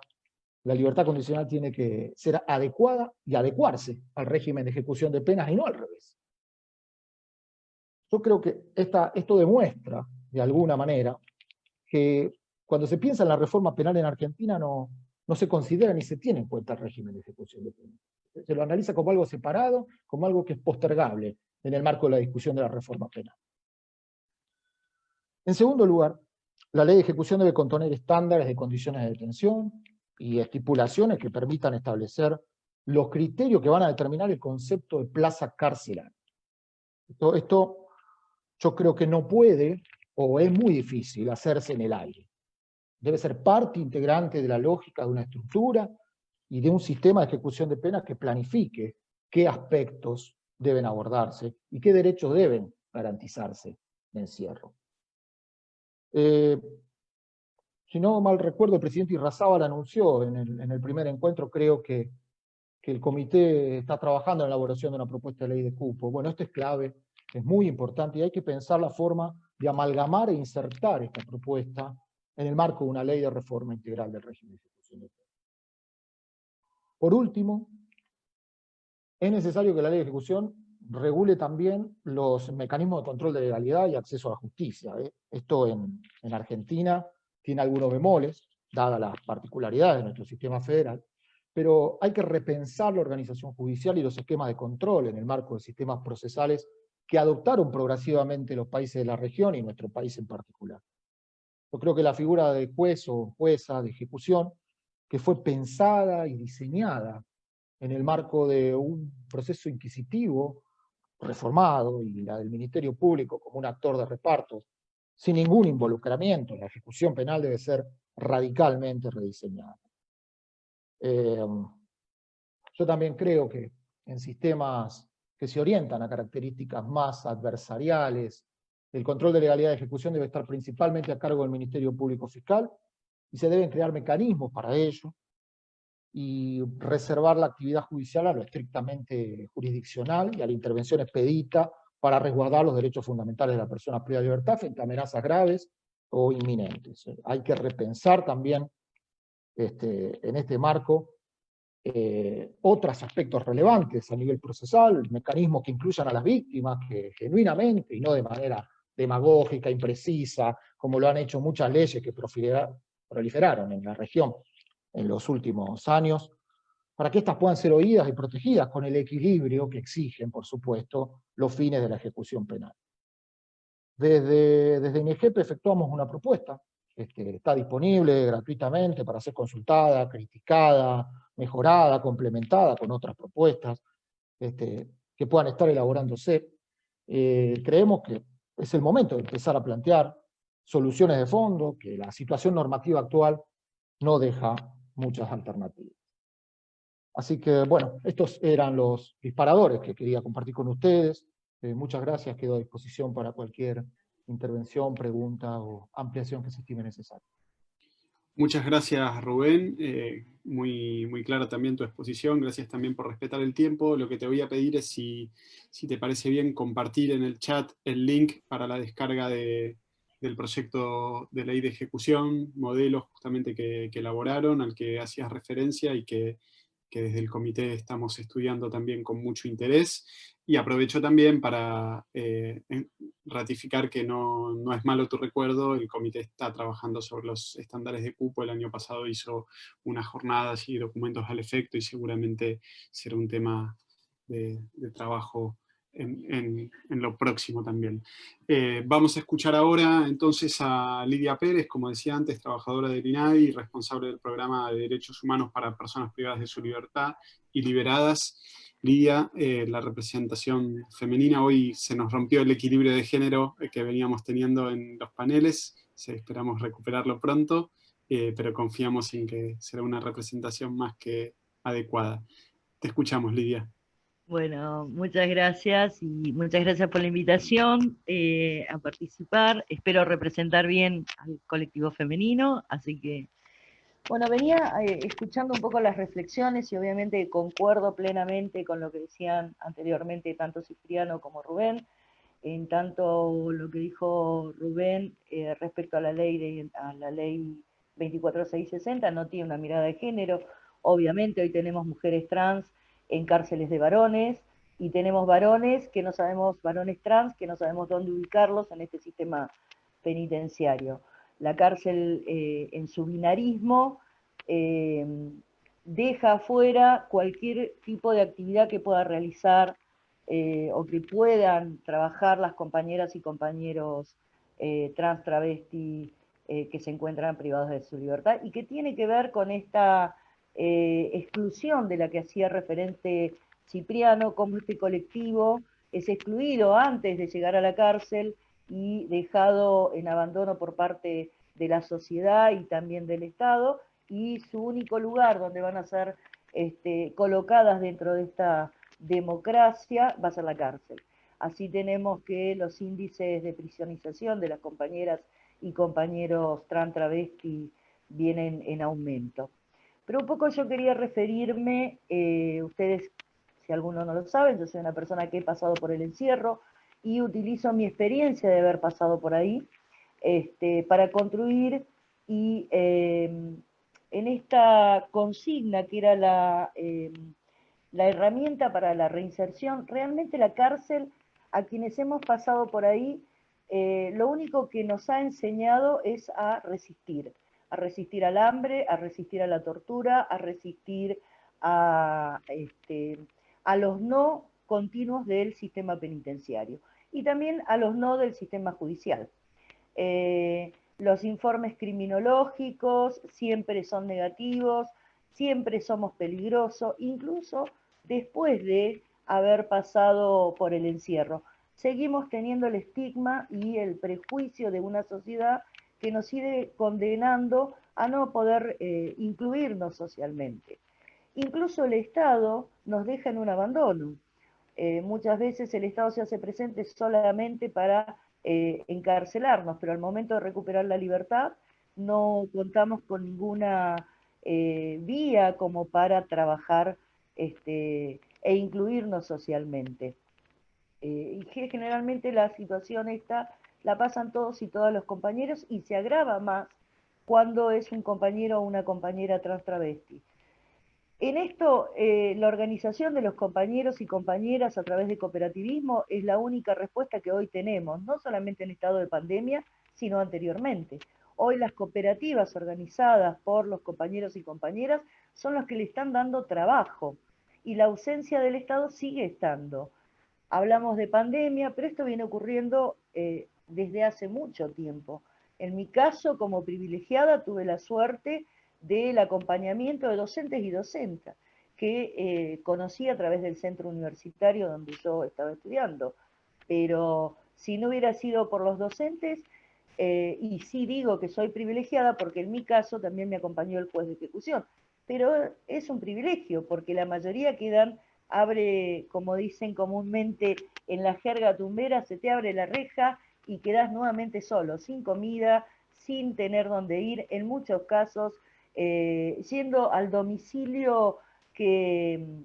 La libertad condicional tiene que ser adecuada y adecuarse al régimen de ejecución de penas y no al revés. Yo creo que esto demuestra, de alguna manera, que cuando se piensa en la reforma penal en Argentina no se considera ni se tiene en cuenta el régimen de ejecución de penas. Se lo analiza como algo separado, como algo que es postergable en el marco de la discusión de la reforma penal. En segundo lugar, la ley de ejecución debe contener estándares de condiciones de detención y estipulaciones que permitan establecer los criterios que van a determinar el concepto de plaza carcelaria. Esto yo creo que no puede, o es muy difícil, hacerse en el aire. Debe ser parte integrante de la lógica de una estructura y de un sistema de ejecución de penas que planifique qué aspectos deben abordarse y qué derechos deben garantizarse de encierro. Si no mal recuerdo, el presidente Irrazábal anunció en el primer encuentro, creo que el comité está trabajando en la elaboración de una propuesta de ley de cupo. Bueno, esto es clave, es muy importante, y hay que pensar la forma de amalgamar e insertar esta propuesta en el marco de una ley de reforma integral del régimen de ejecución de penas. Por último, es necesario que la ley de ejecución regule también los mecanismos de control de legalidad y acceso a la justicia. Esto en Argentina tiene algunos bemoles, dadas las particularidades de nuestro sistema federal, pero hay que repensar la organización judicial y los esquemas de control en el marco de sistemas procesales que adoptaron progresivamente los países de la región y nuestro país en particular. Yo creo que la figura de juez o jueza de ejecución, que fue pensada y diseñada en el marco de un proceso inquisitivo reformado, y la del Ministerio Público como un actor de reparto, sin ningún involucramiento en la ejecución penal, debe ser radicalmente rediseñada. Yo también creo que en sistemas que se orientan a características más adversariales, el control de legalidad de ejecución debe estar principalmente a cargo del Ministerio Público Fiscal, y se deben crear mecanismos para ello, y reservar la actividad judicial a lo estrictamente jurisdiccional y a la intervención expedita para resguardar los derechos fundamentales de la persona privada de libertad frente a amenazas graves o inminentes. Hay que repensar también en este marco otros aspectos relevantes a nivel procesal, mecanismos que incluyan a las víctimas, que genuinamente y no de manera demagógica, imprecisa, como lo han hecho muchas leyes que proliferaron en la región en los últimos años, para que éstas puedan ser oídas y protegidas con el equilibrio que exigen, por supuesto, los fines de la ejecución penal. Desde INEGEP efectuamos una propuesta está disponible gratuitamente para ser consultada, criticada, mejorada, complementada con otras propuestas que puedan estar elaborándose. Creemos que es el momento de empezar a plantear soluciones de fondo, que la situación normativa actual no deja muchas alternativas. Así que, bueno, estos eran los disparadores que quería compartir con ustedes. Muchas gracias, quedo a disposición para cualquier intervención, pregunta o ampliación que se estime necesaria. Muchas gracias, Rubén. Muy clara también tu exposición. Gracias también por respetar el tiempo. Lo que te voy a pedir es, si te parece bien, compartir en el chat el link para la descarga del proyecto de ley de ejecución, modelo justamente que elaboraron, al que hacías referencia y que desde el comité estamos estudiando también con mucho interés. Y aprovecho también para ratificar que no es malo tu recuerdo. El comité está trabajando sobre los estándares de cupo. El año pasado hizo unas jornadas y documentos al efecto, y seguramente será un tema de trabajo en lo próximo también. Vamos a escuchar ahora entonces a Lidia Pérez, como decía antes, trabajadora del INADI y responsable del programa de Derechos Humanos para Personas Privadas de su Libertad y Liberadas. Lidia, la representación femenina, hoy se nos rompió el equilibrio de género que veníamos teniendo en los paneles, esperamos recuperarlo pronto, pero confiamos en que será una representación más que adecuada. Te escuchamos, Lidia. Bueno, muchas gracias y muchas gracias por la invitación a participar. Espero representar bien al colectivo femenino, así que, bueno, venía escuchando un poco las reflexiones y obviamente concuerdo plenamente con lo que decían anteriormente tanto Cipriano como Rubén, en tanto lo que dijo Rubén respecto a la ley 24660 no tiene una mirada de género. Obviamente hoy tenemos mujeres trans en cárceles de varones, y tenemos varones trans, que no sabemos dónde ubicarlos en este sistema penitenciario. La cárcel en su binarismo deja afuera cualquier tipo de actividad que pueda realizar o que puedan trabajar las compañeras y compañeros trans, travesti, que se encuentran privados de su libertad, y que tiene que ver con esta exclusión de la que hacía referente Cipriano, como este colectivo es excluido antes de llegar a la cárcel y dejado en abandono por parte de la sociedad y también del Estado, y su único lugar donde van a ser colocadas dentro de esta democracia va a ser la cárcel. Así tenemos que los índices de prisionización de las compañeras y compañeros trans, travesti vienen en aumento. Pero un poco yo quería referirme, ustedes, si alguno no lo sabe, yo soy una persona que he pasado por el encierro y utilizo mi experiencia de haber pasado por ahí para construir y en esta consigna que era la herramienta para la reinserción, realmente la cárcel, a quienes hemos pasado por ahí, lo único que nos ha enseñado es a resistir al hambre, a resistir a la tortura, a resistir a los no continuos del sistema penitenciario y también a los no del sistema judicial. Los informes criminológicos siempre son negativos, siempre somos peligrosos, incluso después de haber pasado por el encierro. Seguimos teniendo el estigma y el prejuicio de una sociedad que nos sigue condenando a no poder incluirnos socialmente. Incluso el Estado nos deja en un abandono. Muchas veces el Estado se hace presente solamente para encarcelarnos, pero al momento de recuperar la libertad no contamos con ninguna vía como para trabajar e incluirnos socialmente. Y generalmente la situación esta la pasan todos y todas los compañeros, y se agrava más cuando es un compañero o una compañera trans travesti. En esto, la organización de los compañeros y compañeras a través de cooperativismo es la única respuesta que hoy tenemos, no solamente en estado de pandemia, sino anteriormente. Hoy las cooperativas organizadas por los compañeros y compañeras son los que le están dando trabajo, y la ausencia del Estado sigue estando. Hablamos de pandemia, pero esto viene ocurriendo desde hace mucho tiempo. En mi caso, como privilegiada, tuve la suerte del acompañamiento de docentes y docentas que conocí a través del centro universitario donde yo estaba estudiando. Pero si no hubiera sido por los docentes, y sí digo que soy privilegiada porque en mi caso también me acompañó el juez de ejecución, pero es un privilegio porque la mayoría quedan, abre, como dicen comúnmente en la jerga tumbera, se te abre la reja y quedas nuevamente solo, sin comida, sin tener dónde ir, en muchos casos, yendo al domicilio que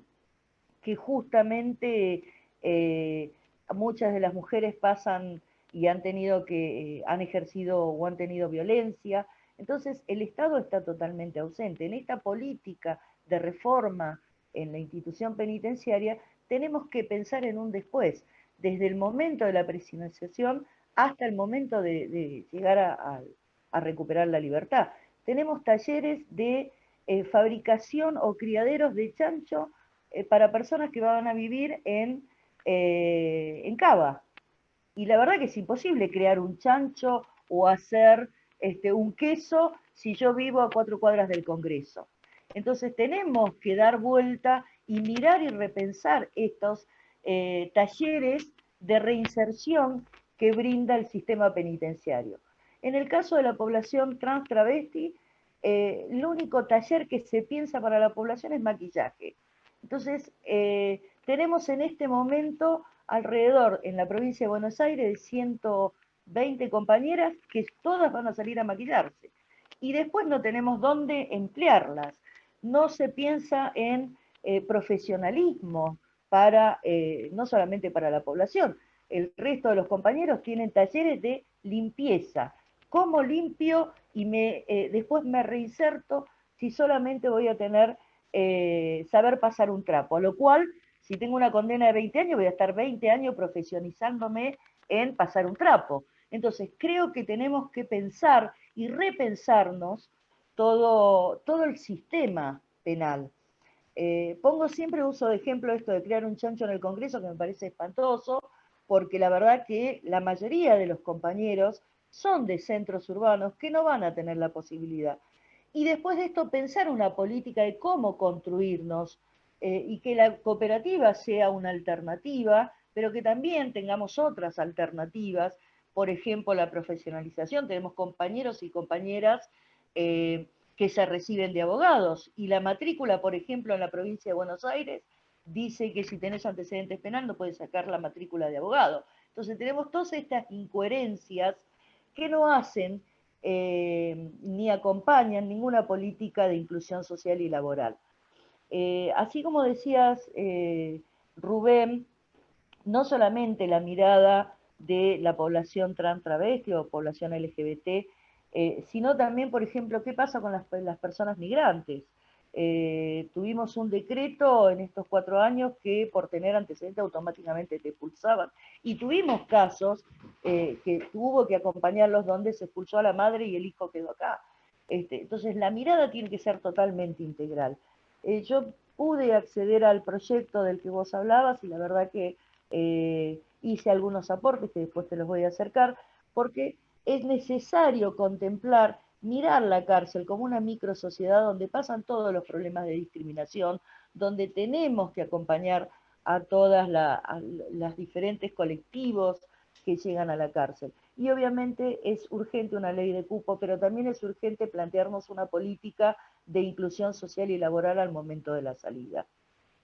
justamente muchas de las mujeres pasan y han tenido han ejercido o han tenido violencia. Entonces, el Estado está totalmente ausente. En esta política de reforma en la institución penitenciaria, tenemos que pensar en un después, desde el momento de la presionación hasta el momento de llegar a recuperar la libertad. Tenemos talleres de fabricación o criaderos de chancho para personas que van a vivir en Cava. Y la verdad que es imposible crear un chancho o hacer un queso si yo vivo a 4 cuadras del Congreso. Entonces tenemos que dar vuelta y mirar y repensar estos talleres de reinserción que brinda el sistema penitenciario. En el caso de la población trans travesti, el único taller que se piensa para la población es maquillaje. Entonces, tenemos en este momento alrededor, en la provincia de Buenos Aires, de 120 compañeras que todas van a salir a maquillarse. Y después no tenemos dónde emplearlas. No se piensa en profesionalismo para, no solamente para la población. El resto de los compañeros tienen talleres de limpieza. ¿Cómo limpio y después me reinserto si solamente voy a tener saber pasar un trapo? A lo cual, si tengo una condena de 20 años, voy a estar 20 años profesionalizándome en pasar un trapo. Entonces, creo que tenemos que pensar y repensarnos todo el sistema penal. Pongo siempre uso de ejemplo esto de crear un chancho en el Congreso, que me parece espantoso, porque la verdad que la mayoría de los compañeros son de centros urbanos que no van a tener la posibilidad. Y después de esto pensar una política de cómo construirnos y que la cooperativa sea una alternativa, pero que también tengamos otras alternativas, por ejemplo, la profesionalización. Tenemos compañeros y compañeras que se reciben de abogados, y la matrícula, por ejemplo, en la provincia de Buenos Aires, dice que si tenés antecedentes penales no puedes sacar la matrícula de abogado. Entonces tenemos todas estas incoherencias que no hacen ni acompañan ninguna política de inclusión social y laboral. Así como decías, Rubén, no solamente la mirada de la población trans travesti o población LGBT, sino también, por ejemplo, qué pasa con las personas migrantes. Tuvimos un decreto en estos 4 años que por tener antecedentes automáticamente te expulsaban, y tuvimos casos que tuvo que acompañarlos donde se expulsó a la madre y el hijo quedó acá. Entonces la mirada tiene que ser totalmente integral. Yo pude acceder al proyecto del que vos hablabas y la verdad que hice algunos aportes que después te los voy a acercar, porque es necesario contemplar, mirar la cárcel como una microsociedad donde pasan todos los problemas de discriminación, donde tenemos que acompañar a todas las diferentes colectivos que llegan a la cárcel. Y obviamente es urgente una ley de cupo, pero también es urgente plantearnos una política de inclusión social y laboral al momento de la salida.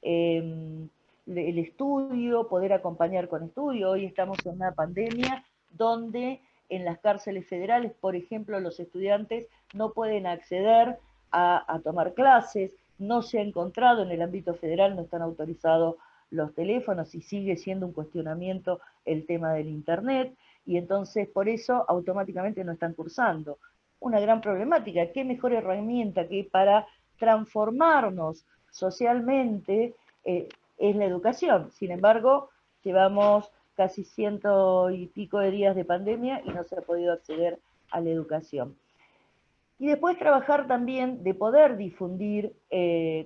El estudio, poder acompañar con estudio. Hoy estamos en una pandemia donde en las cárceles federales, por ejemplo, los estudiantes no pueden acceder a tomar clases, no se ha encontrado en el ámbito federal, no están autorizados los teléfonos y sigue siendo un cuestionamiento el tema del internet, y entonces por eso automáticamente no están cursando. Una gran problemática. ¿Qué mejor herramienta que para transformarnos socialmente es la educación? Sin embargo, llevamos casi 100 y pico de días de pandemia y no se ha podido acceder a la educación. Y después trabajar también de poder difundir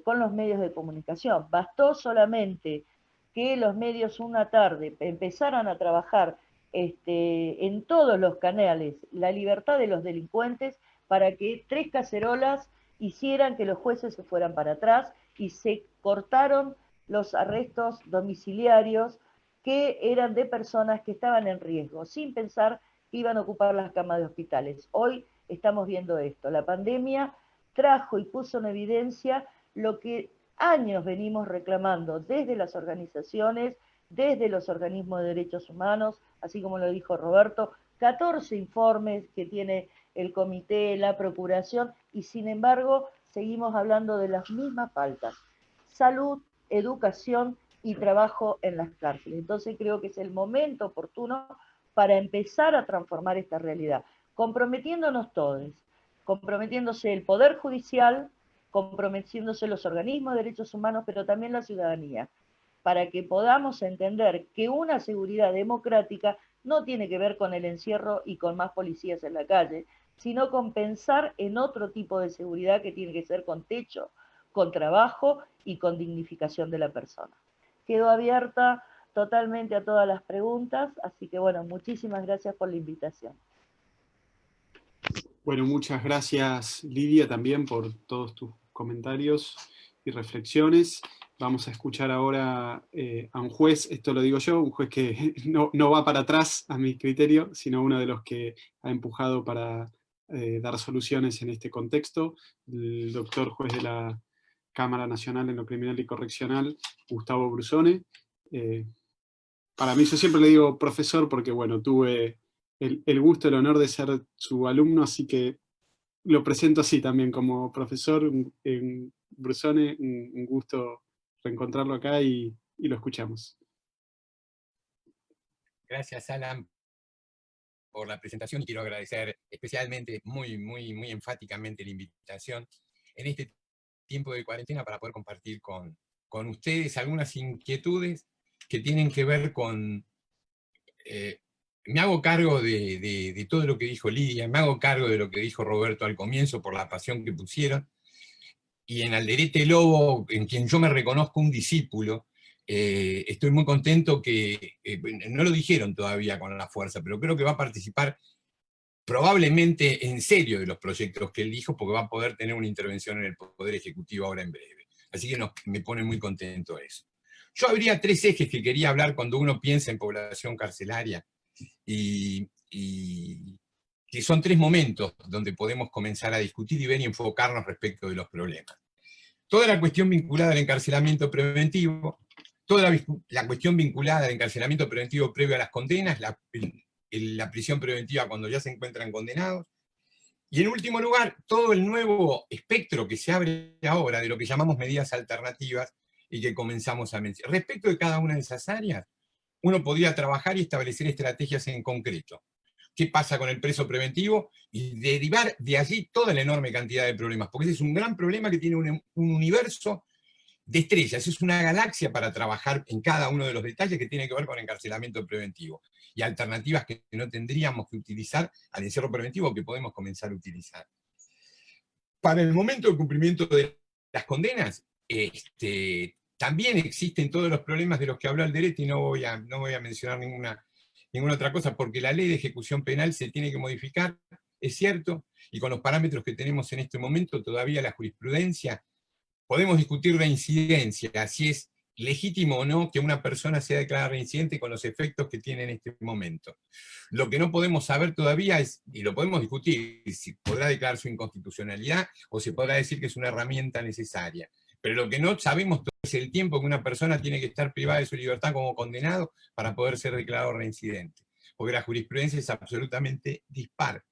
con los medios de comunicación. Bastó solamente que los medios una tarde empezaran a trabajar en todos los canales la libertad de los delincuentes para que 3 cacerolas hicieran que los jueces se fueran para atrás y se cortaron los arrestos domiciliarios que eran de personas que estaban en riesgo, sin pensar que iban a ocupar las camas de hospitales. Hoy estamos viendo esto. La pandemia trajo y puso en evidencia lo que años venimos reclamando desde las organizaciones, desde los organismos de derechos humanos, así como lo dijo Roberto, 14 informes que tiene el comité, la procuración, y sin embargo seguimos hablando de las mismas faltas: salud, educación y trabajo en las cárceles. Entonces creo que es el momento oportuno para empezar a transformar esta realidad, comprometiéndonos todos, comprometiéndose el Poder Judicial, comprometiéndose los organismos de derechos humanos, pero también la ciudadanía, para que podamos entender que una seguridad democrática no tiene que ver con el encierro y con más policías en la calle, sino con pensar en otro tipo de seguridad que tiene que ser con techo, con trabajo y con dignificación de la persona. Quedo abierta totalmente a todas las preguntas, así que bueno, muchísimas gracias por la invitación. Bueno, muchas gracias, Lidia, también por todos tus comentarios y reflexiones. Vamos a escuchar ahora a un juez, esto lo digo yo, un juez que no va para atrás a mi criterio, sino uno de los que ha empujado para dar soluciones en este contexto, el doctor juez de la Cámara Nacional en lo Criminal y Correccional, Gustavo Brusone. Para mí, yo siempre le digo profesor porque, bueno, tuve el gusto, el honor de ser su alumno, así que lo presento así también, como profesor. Brusone, un gusto reencontrarlo acá y lo escuchamos. Gracias, Alan, por la presentación, y quiero agradecer especialmente, muy enfáticamente la invitación en este tiempo de cuarentena para poder compartir con ustedes algunas inquietudes que tienen que ver con... me hago cargo de todo lo que dijo Lidia, me hago cargo de lo que dijo Roberto al comienzo por la pasión que pusieron, y en Alderete Lobo, en quien yo me reconozco un discípulo, estoy muy contento que, no lo dijeron todavía con la fuerza, pero creo que va a participar probablemente en serio de los proyectos que él dijo, porque va a poder tener una intervención en el Poder Ejecutivo ahora en breve. Así que me pone muy contento eso. Yo habría 3 ejes que quería hablar cuando uno piensa en población carcelaria, y que son 3 momentos donde podemos comenzar a discutir y ver y enfocarnos respecto de los problemas. Toda la cuestión vinculada al encarcelamiento preventivo, toda la cuestión vinculada al encarcelamiento preventivo previo a las condenas, la prisión preventiva cuando ya se encuentran condenados, y en último lugar, todo el nuevo espectro que se abre ahora de lo que llamamos medidas alternativas y que comenzamos a mencionar. Respecto de cada una de esas áreas, uno podría trabajar y establecer estrategias en concreto. ¿Qué pasa con el preso preventivo? Y derivar de allí toda la enorme cantidad de problemas, porque ese es un gran problema que tiene un universo de estrellas, es una galaxia para trabajar en cada uno de los detalles que tiene que ver con encarcelamiento preventivo, y alternativas que no tendríamos que utilizar al encierro preventivo que podemos comenzar a utilizar. Para el momento del cumplimiento de las condenas, también existen todos los problemas de los que habló Alderete, y no voy a mencionar ninguna otra cosa, porque la ley de ejecución penal se tiene que modificar, es cierto, y con los parámetros que tenemos en este momento, todavía la jurisprudencia, podemos discutir reincidencia, si es legítimo o no que una persona sea declarada reincidente con los efectos que tiene en este momento. Lo que no podemos saber todavía es, y lo podemos discutir, si podrá declarar su inconstitucionalidad o se podrá decir que es una herramienta necesaria. Pero lo que no sabemos es el tiempo que una persona tiene que estar privada de su libertad como condenado para poder ser declarado reincidente. Porque la jurisprudencia es absolutamente dispar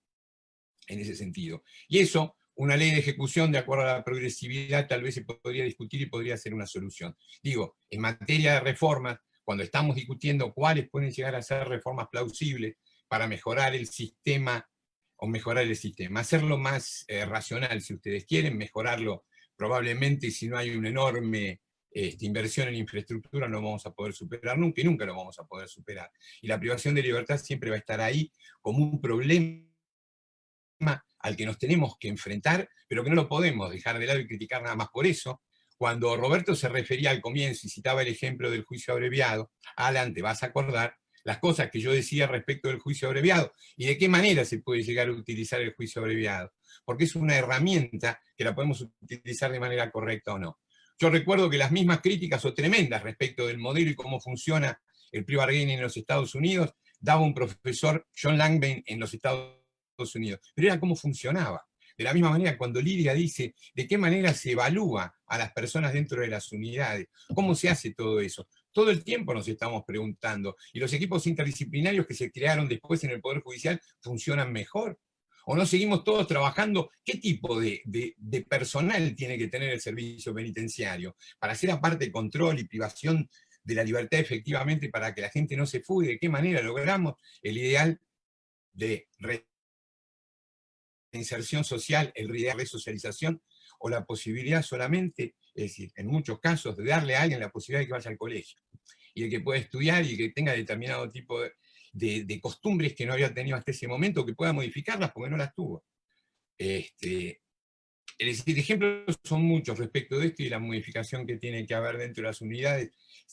en ese sentido. Y eso, una ley de ejecución de acuerdo a la progresividad tal vez se podría discutir y podría ser una solución. Digo, en materia de reformas, cuando estamos discutiendo cuáles pueden llegar a ser reformas plausibles para mejorar el sistema, hacerlo más racional si ustedes quieren, mejorarlo probablemente si no hay una enorme inversión en infraestructura no vamos a poder superar nunca, y nunca lo vamos a poder superar. Y la privación de libertad siempre va a estar ahí como un problema al que nos tenemos que enfrentar, pero que no lo podemos dejar de lado y criticar nada más. Por eso, cuando Roberto se refería al comienzo y citaba el ejemplo del juicio abreviado, Alan, te vas a acordar, las cosas que yo decía respecto del juicio abreviado y de qué manera se puede llegar a utilizar el juicio abreviado, porque es una herramienta que la podemos utilizar de manera correcta o no. Yo recuerdo que las mismas críticas o tremendas respecto del modelo y cómo funciona el plea bargaining en los Estados Unidos, daba un profesor, John Langbein, en los Estados Unidos, pero era cómo funcionaba. De la misma manera, cuando Lidia dice de qué manera se evalúa a las personas dentro de las unidades, cómo se hace todo eso, todo el tiempo nos estamos preguntando, y los equipos interdisciplinarios que se crearon después en el Poder Judicial funcionan mejor. ¿O no seguimos todos trabajando? ¿Qué tipo de personal tiene que tener el servicio penitenciario para hacer aparte de control y privación de la libertad efectivamente para que la gente no se fugue? ¿De qué manera logramos el ideal de reinserción social, el ideal de resocialización, o la posibilidad solamente, es decir, en muchos casos, de darle a alguien la posibilidad de que vaya al colegio, y de que pueda estudiar y que tenga determinado tipo de costumbres que no había tenido hasta ese momento, que pueda modificarlas porque no las tuvo? Es decir, ejemplos son muchos respecto de esto y la modificación que tiene que haber dentro de las unidades.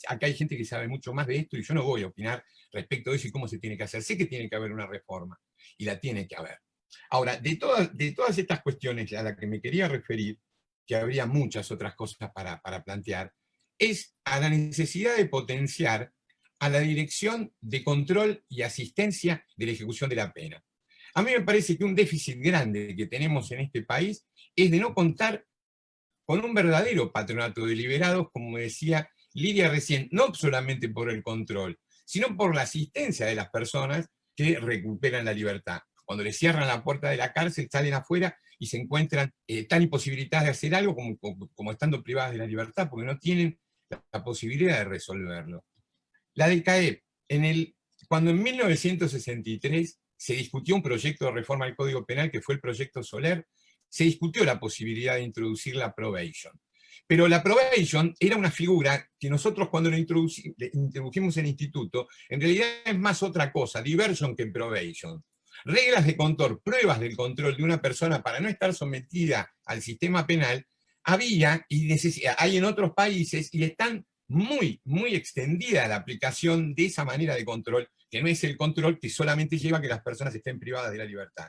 Acá hay gente que sabe mucho más de esto y yo no voy a opinar respecto de eso y cómo se tiene que hacer. Sé que tiene que haber una reforma y la tiene que haber. Ahora, de todas estas cuestiones a las que me quería referir, que habría muchas otras cosas para plantear, es a la necesidad de potenciar a la Dirección de Control y Asistencia de la Ejecución de la Pena. A mí me parece que un déficit grande que tenemos en este país es de no contar con un verdadero patronato de liberados, como decía Lidia recién, no solamente por el control, sino por la asistencia de las personas que recuperan la libertad. Cuando les cierran la puerta de la cárcel, salen afuera y se encuentran tan imposibilitadas de hacer algo como estando privadas de la libertad, porque no tienen la posibilidad de resolverlo. La DECAEP, cuando en 1963 se discutió un proyecto de reforma al Código Penal, que fue el proyecto Soler, se discutió la posibilidad de introducir la probation. Pero la probation era una figura que nosotros cuando la introdujimos en el instituto, en realidad es más otra cosa, diversion que probation. Reglas de control, pruebas del control de una persona para no estar sometida al sistema penal, había y hay en otros países y están muy, muy extendida la aplicación de esa manera de control, que no es el control que solamente lleva a que las personas estén privadas de la libertad.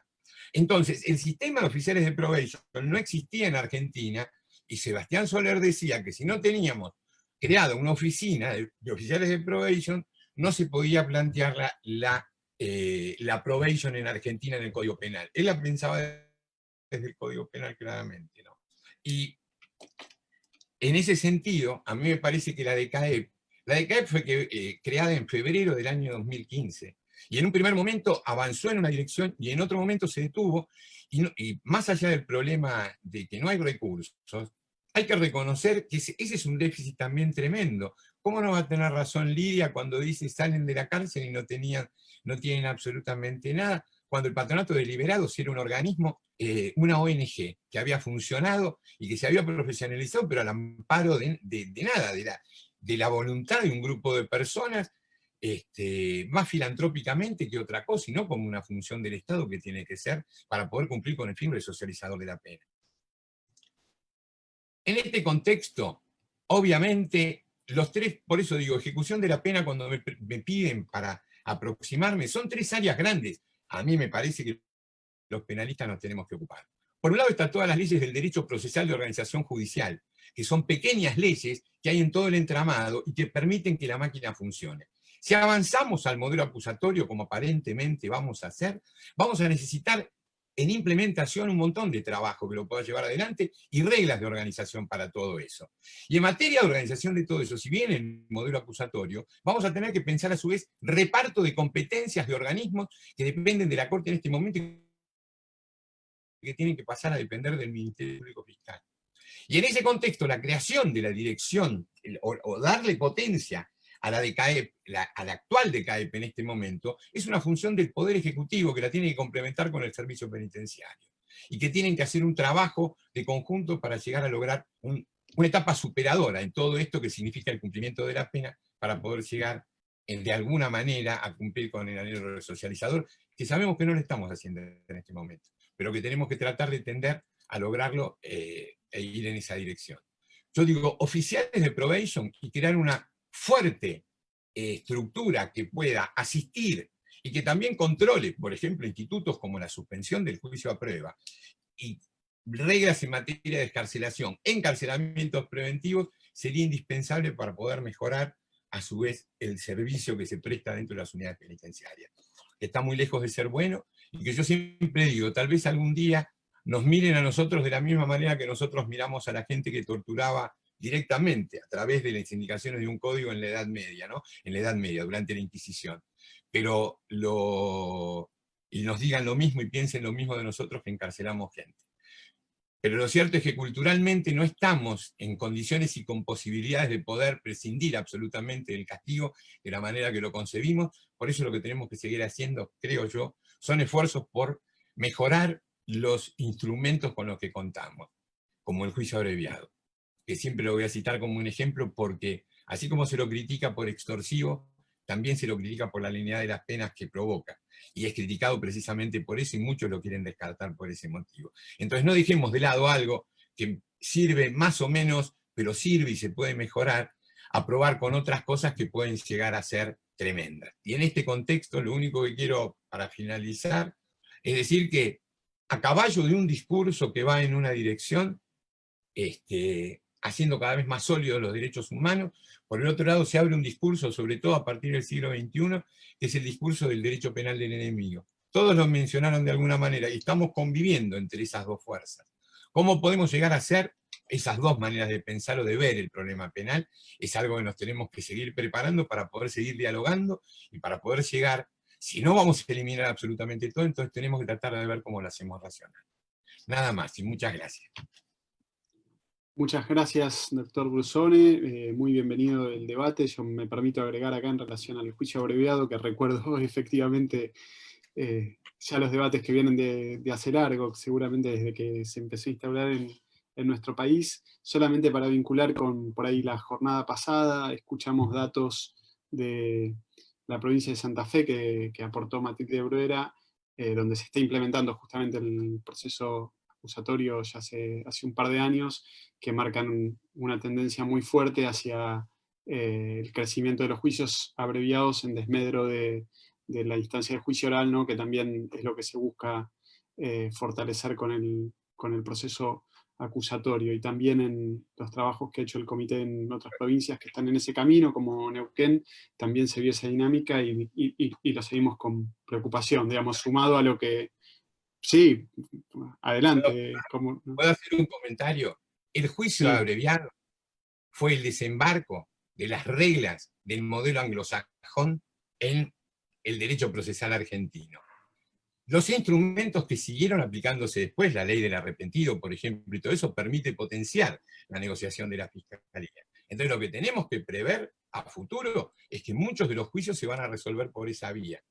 Entonces, el sistema de oficiales de probation no existía en Argentina, y Sebastián Soler decía que si no teníamos creado una oficina de oficiales de probation, no se podía plantear la probation en Argentina en el Código Penal. Él la pensaba desde el Código Penal claramente, ¿no? Y en ese sentido, a mí me parece que la DECAEP fue creada en febrero del año 2015, y en un primer momento avanzó en una dirección y en otro momento se detuvo, y más allá del problema de que no hay recursos, hay que reconocer que ese es un déficit también tremendo. ¿Cómo no va a tener razón Lidia cuando dice salen de la cárcel y no tienen absolutamente nada? Cuando el Patronato de Liberados era un organismo, una ONG, que había funcionado y que se había profesionalizado, pero al amparo de nada, de la voluntad de un grupo de personas, más filantrópicamente que otra cosa, y no como una función del Estado que tiene que ser para poder cumplir con el fin resocializador de la pena. En este contexto, obviamente, por eso digo, ejecución de la pena, cuando me piden para aproximarme, son 3 áreas grandes. A mí me parece que los penalistas nos tenemos que ocupar. Por un lado están todas las leyes del derecho procesal de organización judicial, que son pequeñas leyes que hay en todo el entramado y que permiten que la máquina funcione. Si avanzamos al modelo acusatorio, como aparentemente vamos a hacer, vamos a necesitar en implementación un montón de trabajo que lo pueda llevar adelante y reglas de organización para todo eso. Y en materia de organización de todo eso, si bien el modelo acusatorio, vamos a tener que pensar a su vez reparto de competencias de organismos que dependen de la Corte en este momento y que tienen que pasar a depender del Ministerio Público Fiscal. Y en ese contexto, la creación de la dirección, o darle potencia a la DECAEP, a la actual DECAEP en este momento, es una función del Poder Ejecutivo que la tiene que complementar con el servicio penitenciario. Y que tienen que hacer un trabajo de conjunto para llegar a lograr una etapa superadora en todo esto que significa el cumplimiento de la pena, para poder llegar de alguna manera a cumplir con el anhelo resocializador, que sabemos que no lo estamos haciendo en este momento, pero que tenemos que tratar de tender a lograrlo e ir en esa dirección. Yo digo, oficiales de probation y crear una fuerte estructura que pueda asistir y que también controle, por ejemplo, institutos como la suspensión del juicio a prueba y reglas en materia de excarcelación, encarcelamientos preventivos, sería indispensable para poder mejorar a su vez el servicio que se presta dentro de las unidades penitenciarias. Está muy lejos de ser bueno, y que yo siempre digo, tal vez algún día nos miren a nosotros de la misma manera que nosotros miramos a la gente que torturaba directamente a través de las indicaciones de un código en la Edad Media, ¿no? En la Edad Media, durante la Inquisición. Pero y nos digan lo mismo y piensen lo mismo de nosotros que encarcelamos gente. Pero lo cierto es que culturalmente no estamos en condiciones y con posibilidades de poder prescindir absolutamente del castigo de la manera que lo concebimos. Por eso lo que tenemos que seguir haciendo, creo yo, son esfuerzos por mejorar los instrumentos con los que contamos, como el juicio abreviado, que siempre lo voy a citar como un ejemplo porque, así como se lo critica por extorsivo, también se lo critica por la linealidad de las penas que provoca. Y es criticado precisamente por eso, y muchos lo quieren descartar por ese motivo. Entonces no dejemos de lado algo que sirve más o menos, pero sirve y se puede mejorar, a probar con otras cosas que pueden llegar a ser tremendas. Y en este contexto, lo único que quiero, para finalizar, es decir que a caballo de un discurso que va en una dirección, haciendo cada vez más sólidos los derechos humanos, por el otro lado se abre un discurso, sobre todo a partir del siglo XXI, que es el discurso del derecho penal del enemigo. Todos lo mencionaron de alguna manera, y estamos conviviendo entre esas dos fuerzas. ¿Cómo podemos llegar a hacer esas dos maneras de pensar o de ver el problema penal? Es algo que nos tenemos que seguir preparando para poder seguir dialogando, y para poder llegar, si no vamos a eliminar absolutamente todo, entonces tenemos que tratar de ver cómo lo hacemos racional. Nada más, y muchas gracias. Muchas gracias, doctor Brusone. Muy bienvenido el debate. Yo me permito agregar acá en relación al juicio abreviado, que recuerdo efectivamente ya los debates que vienen de hace largo, seguramente desde que se empezó a instaurar en nuestro país. Solamente para vincular con, por ahí, la jornada pasada, escuchamos datos de la provincia de Santa Fe que aportó Matilde Bruera, donde se está implementando justamente el proceso acusatorio ya hace un par de años, que marcan una tendencia muy fuerte hacia el crecimiento de los juicios abreviados en desmedro de la instancia de juicio oral, ¿no? Que también es lo que se busca fortalecer con el proceso acusatorio. Y también en los trabajos que ha hecho el comité en otras provincias que están en ese camino, como Neuquén, también se vio esa dinámica y lo seguimos con preocupación, digamos, sumado a lo que... Sí, adelante. ¿Puedo hacer un comentario? El juicio abreviado fue el desembarco de las reglas del modelo anglosajón en el derecho procesal argentino. Los instrumentos que siguieron aplicándose después, la ley del arrepentido, por ejemplo, y todo eso permite potenciar la negociación de la fiscalía. Entonces lo que tenemos que prever a futuro es que muchos de los juicios se van a resolver por esa vía.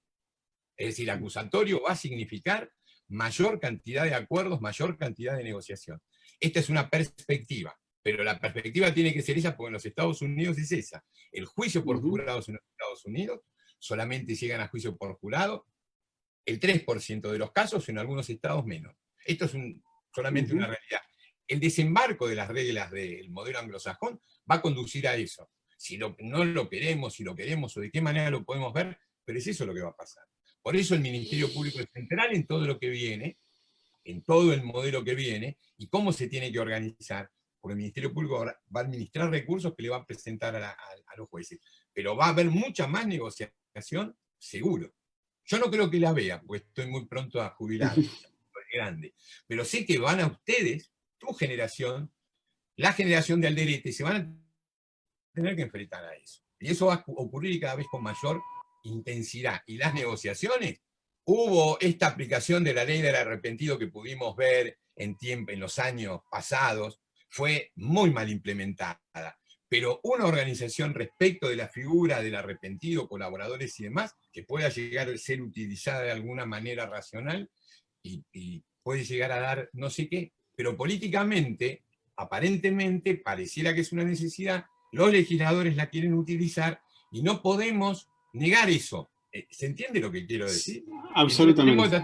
Es decir, acusatorio va a significar mayor cantidad de acuerdos, mayor cantidad de negociación. Esta es una perspectiva, pero la perspectiva tiene que ser esa porque en los Estados Unidos es esa. El juicio por jurados en los Estados Unidos solamente llegan a juicio por jurado el 3% de los casos, en algunos estados menos. Esto es solamente una realidad. El desembarco de las reglas del modelo anglosajón va a conducir a eso. Si no lo queremos, si lo queremos o de qué manera lo podemos ver, pero es eso lo que va a pasar. Por eso el Ministerio Público es central en todo lo que viene, en todo el modelo que viene, y cómo se tiene que organizar, porque el Ministerio Público va a administrar recursos que le va a presentar a los jueces. Pero va a haber mucha más negociación, seguro. Yo no creo que la vea, porque estoy muy pronto a jubilar, soy grande. Pero sé que van a ustedes, tu generación, la generación de Alderete, se van a tener que enfrentar a eso. Y eso va a ocurrir cada vez con mayor intensidad. Y las negociaciones, hubo esta aplicación de la ley del arrepentido que pudimos ver en los años pasados, fue muy mal implementada. Pero una organización respecto de la figura del arrepentido, colaboradores y demás, que pueda llegar a ser utilizada de alguna manera racional y puede llegar a dar no sé qué, pero políticamente, aparentemente, pareciera que es una necesidad, los legisladores la quieren utilizar y no podemos negar eso. ¿Se entiende lo que quiero decir? Absolutamente.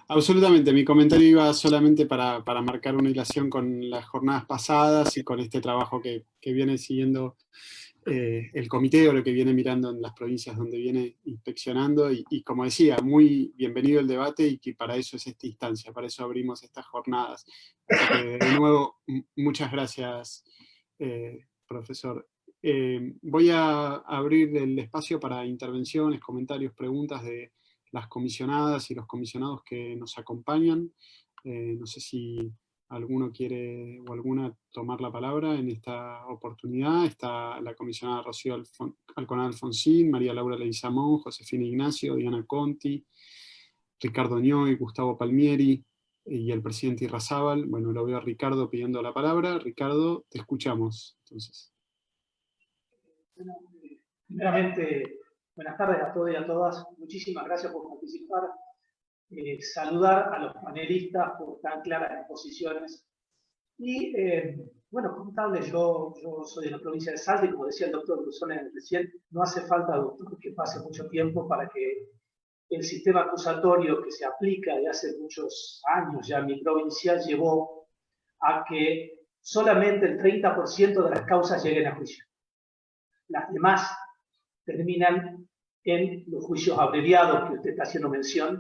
Absolutamente, mi comentario iba solamente para marcar una hilación con las jornadas pasadas y con este trabajo que viene siguiendo el comité o lo que viene mirando en las provincias donde viene inspeccionando, y como decía, muy bienvenido el debate, y que para eso es esta instancia, para eso abrimos estas jornadas. Así que de nuevo, muchas gracias, profesor. Voy a abrir el espacio para intervenciones, comentarios, preguntas de las comisionadas y los comisionados que nos acompañan. No sé si alguno quiere o alguna tomar la palabra en esta oportunidad. Está la comisionada Rocío Alconada Alfonsín, María Laura Leguizamón, Josefina Ignacio, Diana Conti, Ricardo Ñoy, Gustavo Palmieri y el presidente Irrazábal. Bueno, lo veo a Ricardo pidiendo la palabra. Ricardo, te escuchamos. Entonces. Bueno, primeramente, buenas tardes a todos y a todas. Muchísimas gracias por participar. Saludar a los panelistas por tan claras exposiciones. Y, bueno, contarles, yo soy de la provincia de Salta y, como decía el doctor Brusone recién, no hace falta, doctor, que pase mucho tiempo para que el sistema acusatorio que se aplica de hace muchos años ya en mi provincia llevó a que solamente el 30% de las causas lleguen a juicio. Las demás terminan en los juicios abreviados que usted está haciendo mención,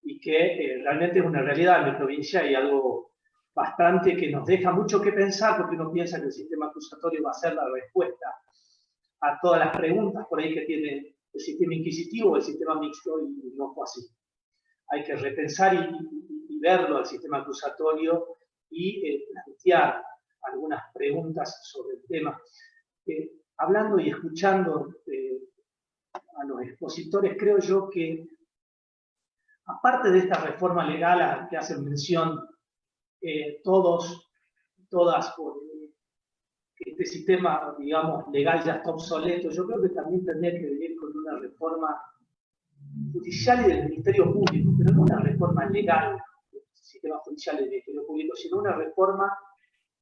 y que realmente es una realidad en mi provincia y algo bastante que nos deja mucho que pensar, porque uno piensa que el sistema acusatorio va a ser la respuesta a todas las preguntas por ahí que tiene el sistema inquisitivo, el sistema mixto, y no fue así. Hay que repensar y verlo al sistema acusatorio y plantear algunas preguntas sobre el tema. Hablando y escuchando a los expositores, creo yo que aparte de esta reforma legal a la que hacen mención todas, por que este sistema, digamos, legal ya está obsoleto, yo creo que también tendría que venir con una reforma judicial y del Ministerio Público, pero no una reforma legal del sistema judicial y del Ministerio Público, sino una reforma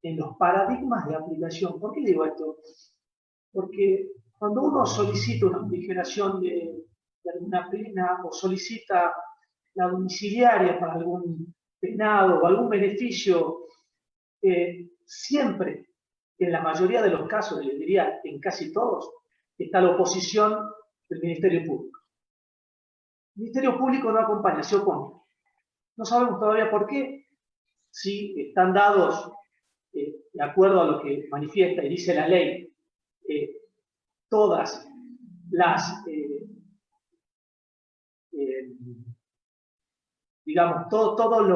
en los paradigmas de aplicación. ¿Por qué digo esto? Porque cuando uno solicita una aplicación de alguna pena o solicita la domiciliaria para algún penado o algún beneficio, siempre, en la mayoría de los casos, les diría en casi todos, está la oposición del Ministerio Público. El Ministerio Público no acompaña, se opone. No sabemos todavía por qué, si están dados, de acuerdo a lo que manifiesta y dice la ley, todas las digamos, todos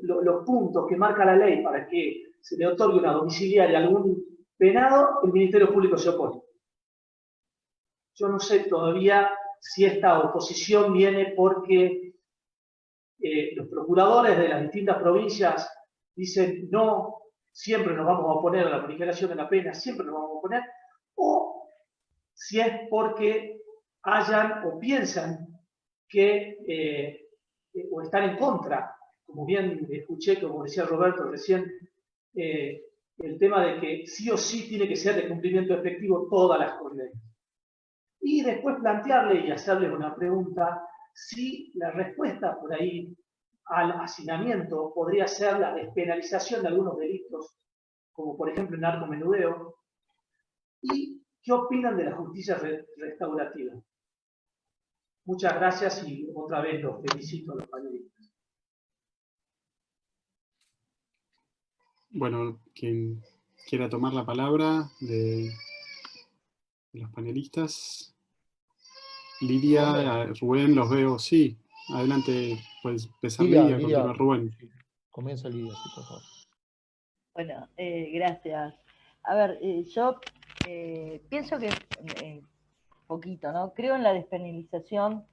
los puntos que marca la ley para que se le otorgue una domiciliaria a algún penado, el Ministerio Público se opone. Yo no sé todavía si esta oposición viene porque los procuradores de las distintas provincias dicen no, siempre nos vamos a oponer a la proliferación de la pena, siempre nos vamos a oponer, o si es porque hayan o piensan que o están en contra, como bien escuché, como decía Roberto recién, el tema de que sí o sí tiene que ser de cumplimiento efectivo todas las condenas. Y después plantearle y hacerle una pregunta, si la respuesta por ahí al hacinamiento podría ser la despenalización de algunos delitos, como por ejemplo el narcomenudeo, y qué opinan de la justicia restaurativa. Muchas gracias y otra vez los felicito a los panelistas. Bueno, quien quiera tomar la palabra de los panelistas. Lidia, Rubén, los veo, sí. Adelante, puedes empezar Lidia, continúa Rubén. Comienza Lidia, sí, por favor. Bueno, gracias. A ver, yo pienso que poquito, ¿no? Creo en la despenalización,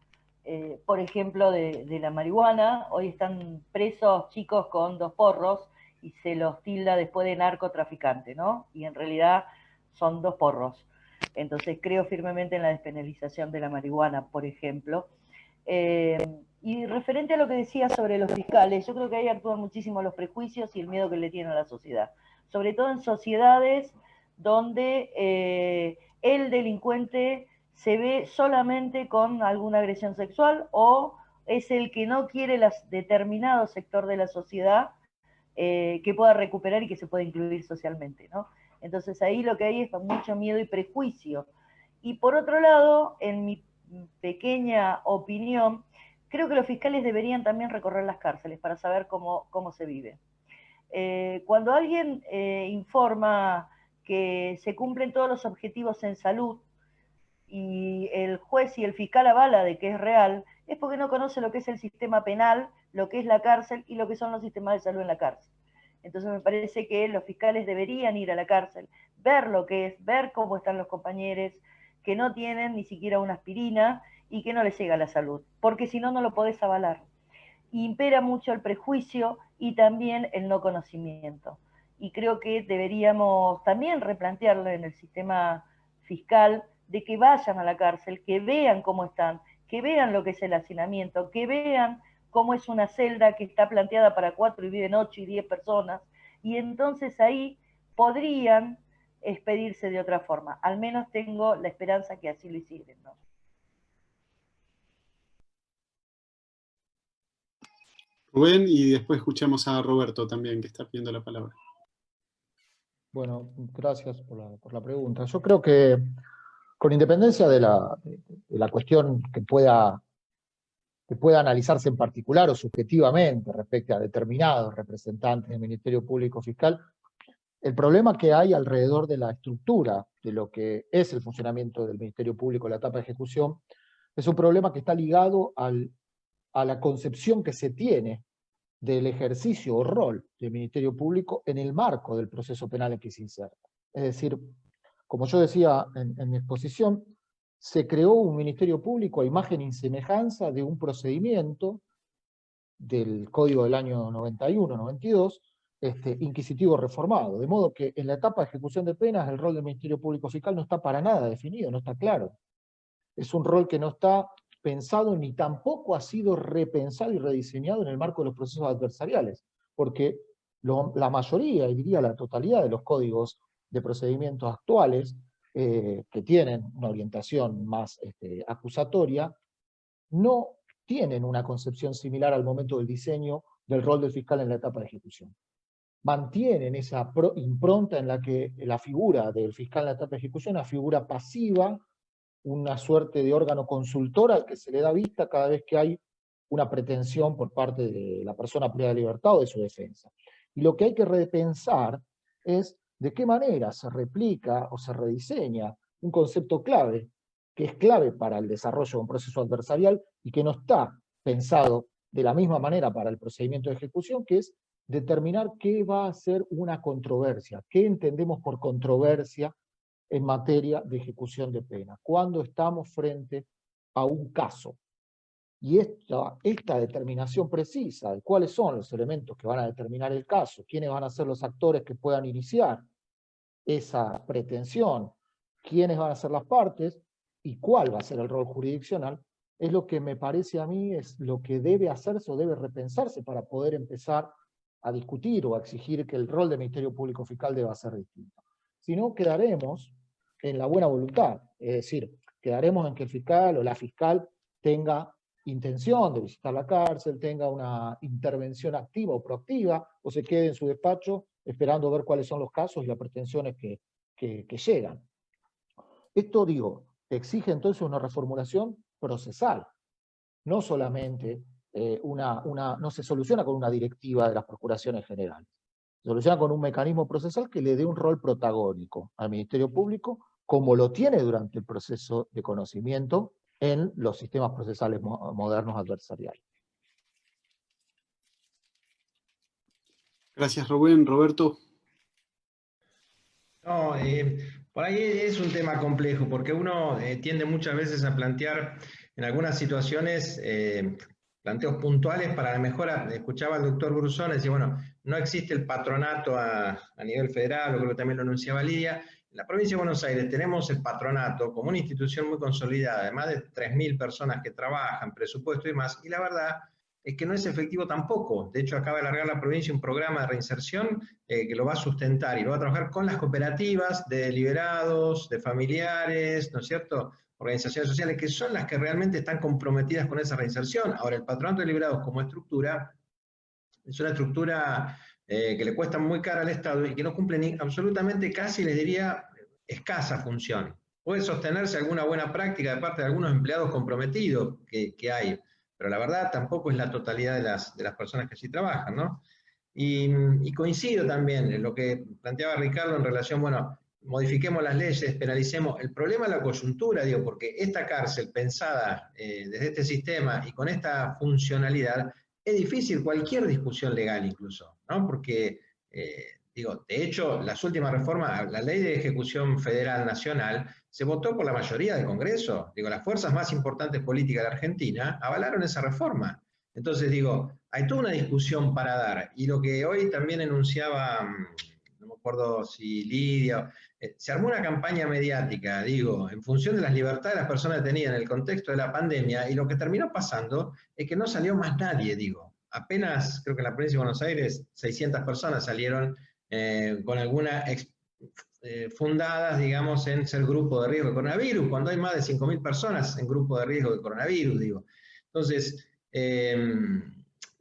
por ejemplo, de la marihuana. Hoy están presos chicos con 2 porros y se los tilda después de narcotraficante, ¿no? Y en realidad son 2 porros. Entonces creo firmemente en la despenalización de la marihuana, por ejemplo. Y referente a lo que decía sobre los fiscales, yo creo que ahí actúan muchísimo los prejuicios y el miedo que le tienen a la sociedad. Sobre todo en sociedades donde el delincuente se ve solamente con alguna agresión sexual o es el que no quiere determinado sector de la sociedad que pueda recuperar y que se pueda incluir socialmente, ¿no? Entonces ahí lo que hay es mucho miedo y prejuicio. Y por otro lado, en mi pequeña opinión, creo que los fiscales deberían también recorrer las cárceles para saber cómo se vive. Cuando alguien informa que se cumplen todos los objetivos en salud y el juez y el fiscal avala de que es real, es porque no conoce lo que es el sistema penal, lo que es la cárcel y lo que son los sistemas de salud en la cárcel. Entonces me parece que los fiscales deberían ir a la cárcel, ver lo que es, ver cómo están los compañeros que no tienen ni siquiera una aspirina y que no les llega la salud, porque si no, no lo podés avalar. Impera mucho el prejuicio y también el no conocimiento. Y creo que deberíamos también replantearlo en el sistema fiscal, de que vayan a la cárcel, que vean cómo están, que vean lo que es el hacinamiento, que vean cómo es una celda que está planteada para 4 y viven 8 y 10 personas, y entonces ahí podrían expedirse de otra forma. Al menos tengo la esperanza que así lo hicieran, ¿no? Rubén, y después escuchamos a Roberto también, que está pidiendo la palabra. Bueno, gracias por la pregunta. Yo creo que, con independencia de la cuestión que pueda analizarse en particular o subjetivamente respecto a determinados representantes del Ministerio Público Fiscal, el problema que hay alrededor de la estructura de lo que es el funcionamiento del Ministerio Público en la etapa de ejecución es un problema que está ligado a la concepción que se tiene del ejercicio o rol del Ministerio Público en el marco del proceso penal en que se inserta. Es decir, como yo decía en mi exposición, se creó un Ministerio Público a imagen y semejanza de un procedimiento del Código del año 91-92, inquisitivo reformado, de modo que en la etapa de ejecución de penas el rol del Ministerio Público Fiscal no está para nada definido, no está claro. Es un rol que no está pensado ni tampoco ha sido repensado y rediseñado en el marco de los procesos adversariales, porque la mayoría, y diría la totalidad de los códigos de procedimientos actuales, que tienen una orientación más acusatoria, no tienen una concepción similar al momento del diseño del rol del fiscal en la etapa de ejecución. Mantienen esa impronta en la que la figura del fiscal en la etapa de ejecución es una figura pasiva, una suerte de órgano consultor al que se le da vista cada vez que hay una pretensión por parte de la persona privada de libertad o de su defensa. Y lo que hay que repensar es de qué manera se replica o se rediseña un concepto clave, que es clave para el desarrollo de un proceso adversarial y que no está pensado de la misma manera para el procedimiento de ejecución, que es determinar qué va a ser una controversia, qué entendemos por controversia en materia de ejecución de pena, cuando estamos frente a un caso. Y esta determinación precisa de cuáles son los elementos que van a determinar el caso, quiénes van a ser los actores que puedan iniciar esa pretensión, quiénes van a ser las partes y cuál va a ser el rol jurisdiccional, es lo que me parece a mí es lo que debe hacerse o debe repensarse para poder empezar a discutir o a exigir que el rol del Ministerio Público Fiscal deba ser distinto. Si no, quedaremos en la buena voluntad, es decir, quedaremos en que el fiscal o la fiscal tenga intención de visitar la cárcel, tenga una intervención activa o proactiva, o se quede en su despacho esperando ver cuáles son los casos y las pretensiones que llegan. Esto, digo, exige entonces una reformulación procesal, no solamente no se soluciona con una directiva de las procuraciones generales, se soluciona con un mecanismo procesal que le dé un rol protagónico al Ministerio Público, como lo tiene durante el proceso de conocimiento en los sistemas procesales modernos adversariales. Gracias, Rubén. Roberto. No, por ahí es un tema complejo, porque uno tiende muchas veces a plantear en algunas situaciones planteos puntuales para la mejora. Escuchaba al doctor Brusón, decía, bueno, no existe el patronato a nivel federal, o creo que también lo anunciaba Lidia. En la provincia de Buenos Aires tenemos el patronato como una institución muy consolidada, de más de 3.000 personas que trabajan, presupuesto y más, y la verdad es que no es efectivo tampoco. De hecho, acaba de largar la provincia un programa de reinserción que lo va a sustentar y lo va a trabajar con las cooperativas de liberados, de familiares, ¿no es cierto?, organizaciones sociales, que son las que realmente están comprometidas con esa reinserción. Ahora, el patronato de liberados como estructura es una estructura que le cuestan muy cara al Estado y que no cumplen absolutamente, casi les diría, escasa función. Puede sostenerse alguna buena práctica de parte de algunos empleados comprometidos que hay, pero la verdad tampoco es la totalidad de las personas que allí trabajan, ¿no? Y coincido también en lo que planteaba Ricardo en relación, bueno, modifiquemos las leyes, penalicemos. El problema es la coyuntura, digo, porque esta cárcel pensada desde este sistema y con esta funcionalidad, es difícil cualquier discusión legal incluso, ¿no? Porque, digo, de hecho, las últimas reformas, la ley de ejecución federal nacional, se votó por la mayoría del Congreso. Digo, las fuerzas más importantes políticas de la Argentina avalaron esa reforma. Entonces, digo, hay toda una discusión para dar. Y lo que hoy también enunciaba, no me acuerdo si Lidia, se armó una campaña mediática, digo, en función de las libertades de las personas detenidas en el contexto de la pandemia, y lo que terminó pasando es que no salió más nadie, digo. Apenas, creo que en la provincia de Buenos Aires, 600 personas salieron con alguna fundadas, digamos, en ser grupo de riesgo de coronavirus, cuando hay más de 5.000 personas en grupo de riesgo de coronavirus, digo. Entonces,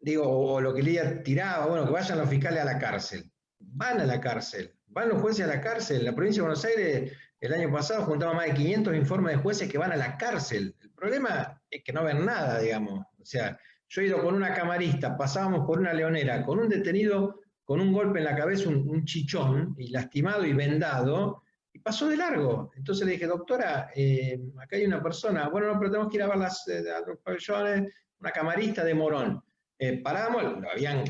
digo, o lo que Lidia tiraba, bueno, que vayan los fiscales a la cárcel. Van a la cárcel, van los jueces a la cárcel. La provincia de Buenos Aires el año pasado juntaba más de 500 informes de jueces que van a la cárcel. El problema es que no ven nada, digamos. O sea, yo he ido con una camarista, pasábamos por una leonera, con un detenido con un golpe en la cabeza, un chichón, y lastimado y vendado, y pasó de largo. Entonces le dije, doctora, acá hay una persona, bueno, no, pero tenemos que ir a ver a los pabellones, una camarista de Morón. Paramos, le habían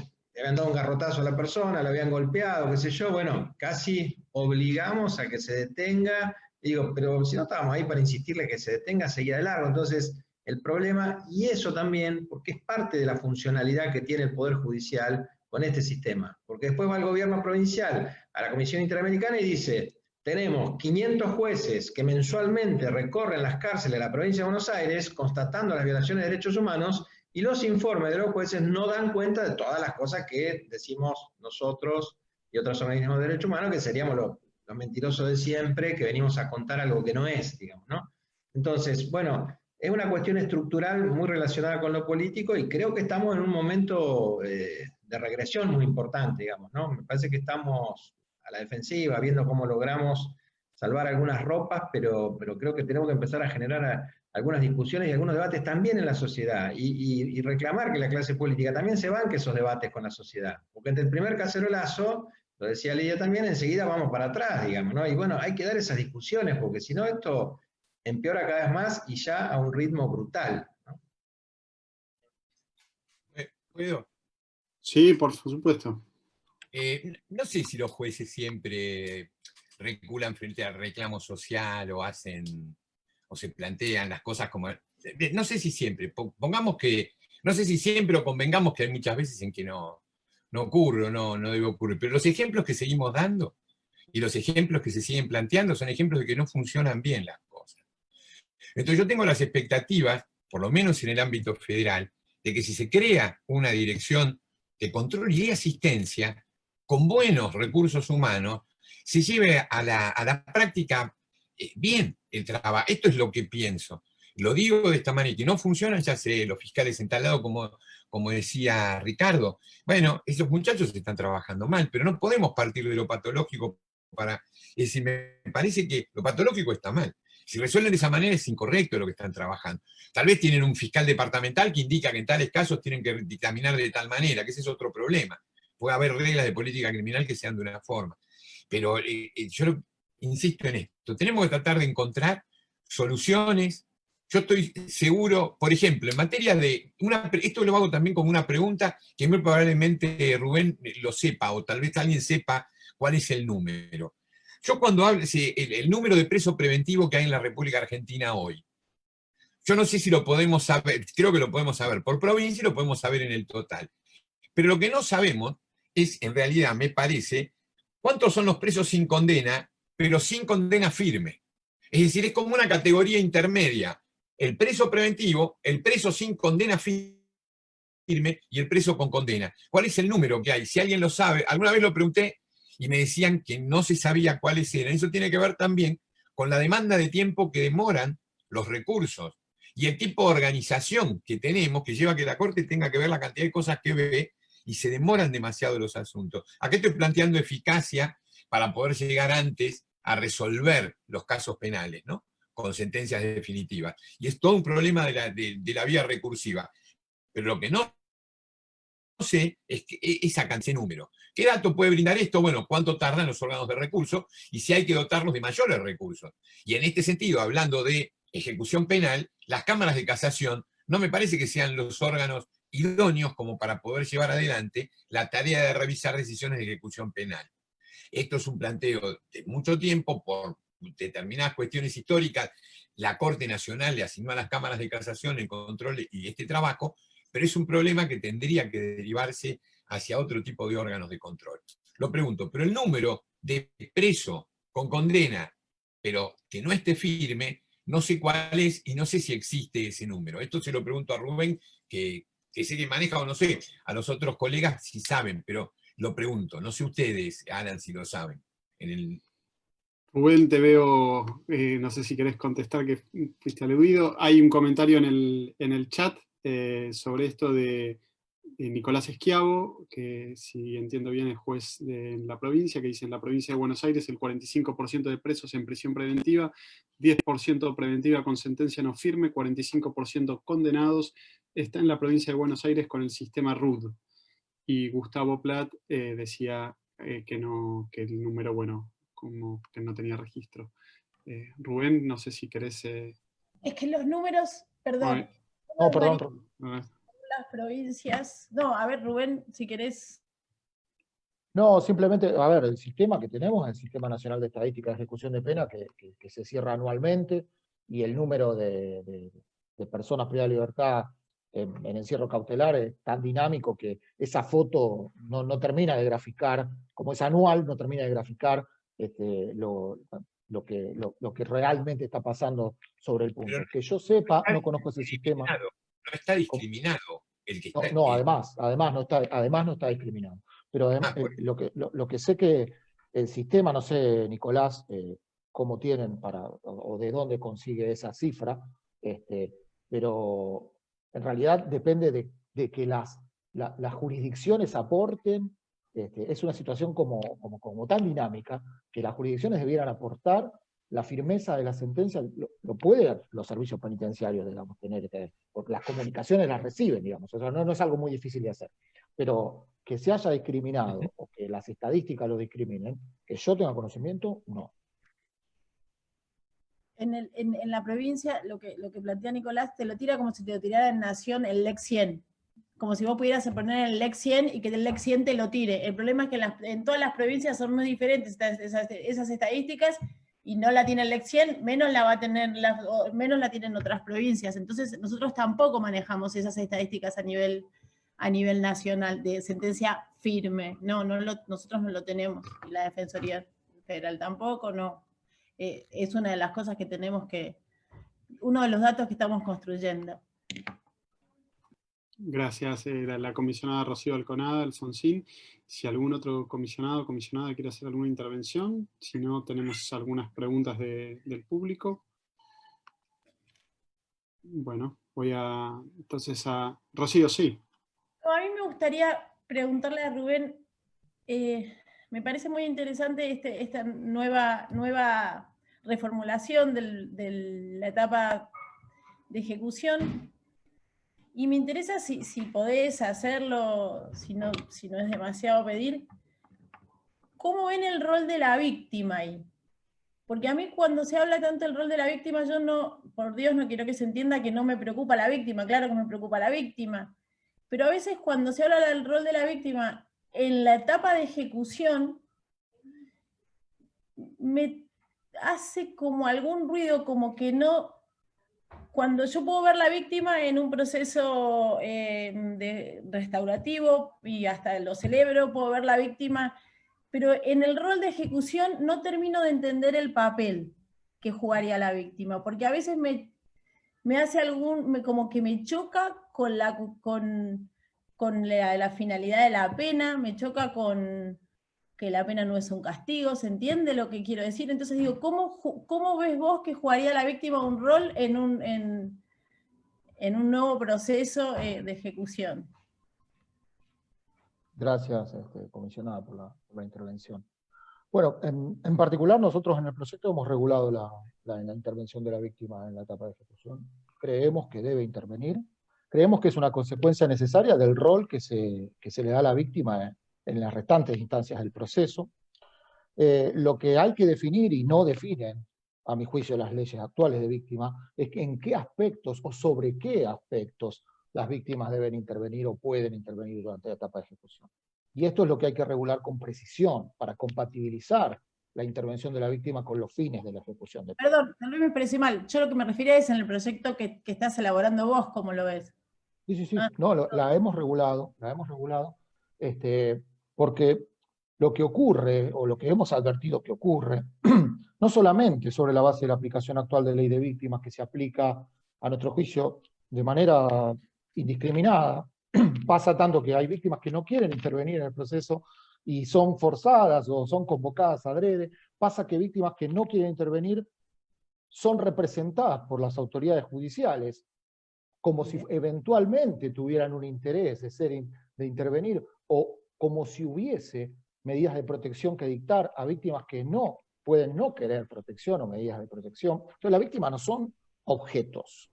dado un garrotazo a la persona, le habían golpeado, qué sé yo, bueno, casi obligamos a que se detenga. Y digo, pero si no estábamos ahí para insistirle que se detenga, seguía de largo. Entonces, el problema, y eso también, porque es parte de la funcionalidad que tiene el Poder Judicial con este sistema, porque después va el gobierno provincial a la Comisión Interamericana y dice, tenemos 500 jueces que mensualmente recorren las cárceles de la provincia de Buenos Aires constatando las violaciones de derechos humanos, y los informes de los jueces no dan cuenta de todas las cosas que decimos nosotros y otros organismos de derechos humanos, que seríamos los mentirosos de siempre, que venimos a contar algo que no es, digamos, ¿no? Entonces, bueno, es una cuestión estructural muy relacionada con lo político, y creo que estamos en un momento de regresión muy importante, digamos, ¿no? Me parece que estamos a la defensiva, viendo cómo logramos salvar algunas ropas, pero creo que tenemos que empezar a generar algunas discusiones y algunos debates también en la sociedad, y reclamar que la clase política también se banque esos debates con la sociedad, porque entre el primer cacerolazo, lo decía Lidia también, enseguida vamos para atrás, digamos, ¿no? Y bueno, hay que dar esas discusiones, porque si no esto empeora cada vez más y ya a un ritmo brutal, ¿no? ¿Puedo? Sí, por supuesto. No sé si los jueces siempre reculan frente al reclamo social o hacen, o se plantean las cosas como... No sé si siempre, pongamos que, no sé si siempre, o convengamos que hay muchas veces en que no ocurre, no debe ocurrir, pero los ejemplos que seguimos dando y los ejemplos que se siguen planteando son ejemplos de que no funcionan bien las cosas. Entonces yo tengo las expectativas, por lo menos en el ámbito federal, de que si se crea una dirección de control y de asistencia con buenos recursos humanos, se lleve a la práctica bien el trabajo. Esto es lo que pienso. Lo digo de esta manera, que no funcionan, ya sé, los fiscales en tal lado, como decía Ricardo. Bueno, esos muchachos están trabajando mal, pero no podemos partir de lo patológico para... Es decir, me parece que lo patológico está mal. Si resuelven de esa manera es incorrecto lo que están trabajando. Tal vez tienen un fiscal departamental que indica que en tales casos tienen que dictaminar de tal manera, que ese es otro problema. Puede haber reglas de política criminal que sean de una forma. Pero yo insisto en esto. Tenemos que tratar de encontrar soluciones. Yo estoy seguro, por ejemplo, en materia de... esto lo hago también como una pregunta que muy probablemente Rubén lo sepa, o tal vez alguien sepa cuál es el número. Yo cuando hablo, el número de preso preventivo que hay en la República Argentina hoy, yo no sé si lo podemos saber, creo que lo podemos saber por provincia y lo podemos saber en el total. Pero lo que no sabemos es, en realidad, me parece, cuántos son los presos sin condena, pero sin condena firme. Es decir, es como una categoría intermedia. El preso preventivo, el preso sin condena firme y el preso con condena. ¿Cuál es el número que hay? Si alguien lo sabe, alguna vez lo pregunté, y me decían que no se sabía cuáles eran. Eso tiene que ver también con la demanda de tiempo que demoran los recursos y el tipo de organización que tenemos, que lleva a que la Corte tenga que ver la cantidad de cosas que ve y se demoran demasiado los asuntos. Acá estoy planteando eficacia para poder llegar antes a resolver los casos penales, ¿no? Con sentencias definitivas. Y es todo un problema de la vía recursiva. Pero lo que no sé es esa cantidad de número. ¿Qué dato puede brindar esto? Bueno, cuánto tardan los órganos de recurso y si hay que dotarlos de mayores recursos. Y en este sentido, hablando de ejecución penal, las cámaras de casación no me parece que sean los órganos idóneos como para poder llevar adelante la tarea de revisar decisiones de ejecución penal. Esto es un planteo de mucho tiempo por determinadas cuestiones históricas. La Corte Nacional le asignó a las cámaras de casación el control y este trabajo, pero es un problema que tendría que derivarse hacia otro tipo de órganos de control. Lo pregunto, pero el número de preso con condena, pero que no esté firme, no sé cuál es y no sé si existe ese número. Esto se lo pregunto a Rubén, que sé que maneja, o no sé, a los otros colegas si saben, pero lo pregunto. No sé ustedes, Alan, si lo saben. Rubén, te veo, no sé si querés contestar, que fuiste aludido. Hay un comentario en el chat sobre esto de Nicolás Schiavo, que si entiendo bien es juez de la provincia, que dice: en la provincia de Buenos Aires el 45% de presos en prisión preventiva, 10% preventiva con sentencia no firme, 45% condenados, está en la provincia de Buenos Aires con el sistema RUD. Y Gustavo Platt decía que el número, bueno, como que no tenía registro. Rubén, no sé si querés... Es que los números, perdón. No, perdón. Las provincias. No, a ver, Rubén, si querés. No, simplemente, a ver, el sistema que tenemos es el Sistema Nacional de Estadística de Ejecución de Pena, que se cierra anualmente, y el número de personas privadas de libertad en encierro cautelar es tan dinámico que esa foto no termina de graficar, como es anual, no termina de graficar lo que realmente está pasando sobre el punto. Pero que yo sepa, no conozco ese sistema. No está discriminado el que está. No, además no está discriminado. Pero además, lo que sé que el sistema, no sé, Nicolás, cómo tienen o de dónde consigue esa cifra, pero en realidad depende de que las jurisdicciones aporten. Es una situación como tan dinámica que las jurisdicciones debieran aportar la firmeza de la sentencia. Lo pueden los servicios penitenciarios, digamos, tener, porque las comunicaciones las reciben, digamos, o sea, no es algo muy difícil de hacer. Pero que se haya discriminado o que las estadísticas lo discriminen, que yo tenga conocimiento, no. En la provincia, lo que plantea Nicolás, te lo tira como si te lo tirara en Nación el LEC 100. Como si vos pudieras poner el LEC 100 y que el LEC 100 te lo tire. El problema es que en todas las provincias son muy diferentes esas estadísticas, y no la tiene el LEC 100, menos la tienen otras provincias. Entonces nosotros tampoco manejamos esas estadísticas a nivel nacional de sentencia firme. Nosotros no lo tenemos, y la Defensoría Federal tampoco, no. Es una de las cosas que tenemos uno de los datos que estamos construyendo. Gracias, la comisionada Rocío Alconada, Alfonsín. Si algún otro comisionado o comisionada quiere hacer alguna intervención, si no, tenemos algunas preguntas del público. Bueno, voy entonces a Rocío, sí. A mí me gustaría preguntarle a Rubén, me parece muy interesante esta nueva reformulación de la etapa de ejecución, y me interesa si podés hacerlo, si no es demasiado pedir, ¿cómo ven el rol de la víctima ahí? Porque a mí cuando se habla tanto del rol de la víctima, yo por Dios no quiero que se entienda que no me preocupa la víctima, claro que me preocupa la víctima, pero a veces cuando se habla del rol de la víctima en la etapa de ejecución, me hace como algún ruido, como que no... Cuando yo puedo ver la víctima en un proceso restaurativo, y hasta lo celebro, puedo ver la víctima, pero en el rol de ejecución no termino de entender el papel que jugaría la víctima, porque a veces me hace como que me choca con la finalidad de la pena, me choca con que la pena no es un castigo. ¿Se entiende lo que quiero decir? Entonces digo, ¿cómo ves vos que jugaría la víctima un rol en un nuevo proceso de ejecución? Gracias, comisionada, por la intervención. Bueno, en particular nosotros en el proyecto hemos regulado la intervención de la víctima en la etapa de ejecución. Creemos que debe intervenir, creemos que es una consecuencia necesaria del rol que se le da a la víctima en las restantes instancias del proceso. Lo que hay que definir, y no definen, a mi juicio, las leyes actuales de víctima, es que en qué aspectos o sobre qué aspectos las víctimas deben intervenir o pueden intervenir durante la etapa de ejecución. Y esto es lo que hay que regular con precisión para compatibilizar la intervención de la víctima con los fines de la ejecución de pena. Perdón, tal vez me expresé mal. Yo lo que me refiero es en el proyecto que estás elaborando vos, ¿cómo lo ves? Sí. No, la hemos regulado, porque lo que ocurre, o lo que hemos advertido que ocurre, no solamente sobre la base de la aplicación actual de ley de víctimas, que se aplica, a nuestro juicio, de manera indiscriminada, pasa tanto que hay víctimas que no quieren intervenir en el proceso y son forzadas o son convocadas adrede, pasa que víctimas que no quieren intervenir son representadas por las autoridades judiciales, como si eventualmente tuvieran un interés de intervenir, o como si hubiese medidas de protección que dictar a víctimas que no pueden no querer protección o medidas de protección. Entonces las víctimas no son objetos.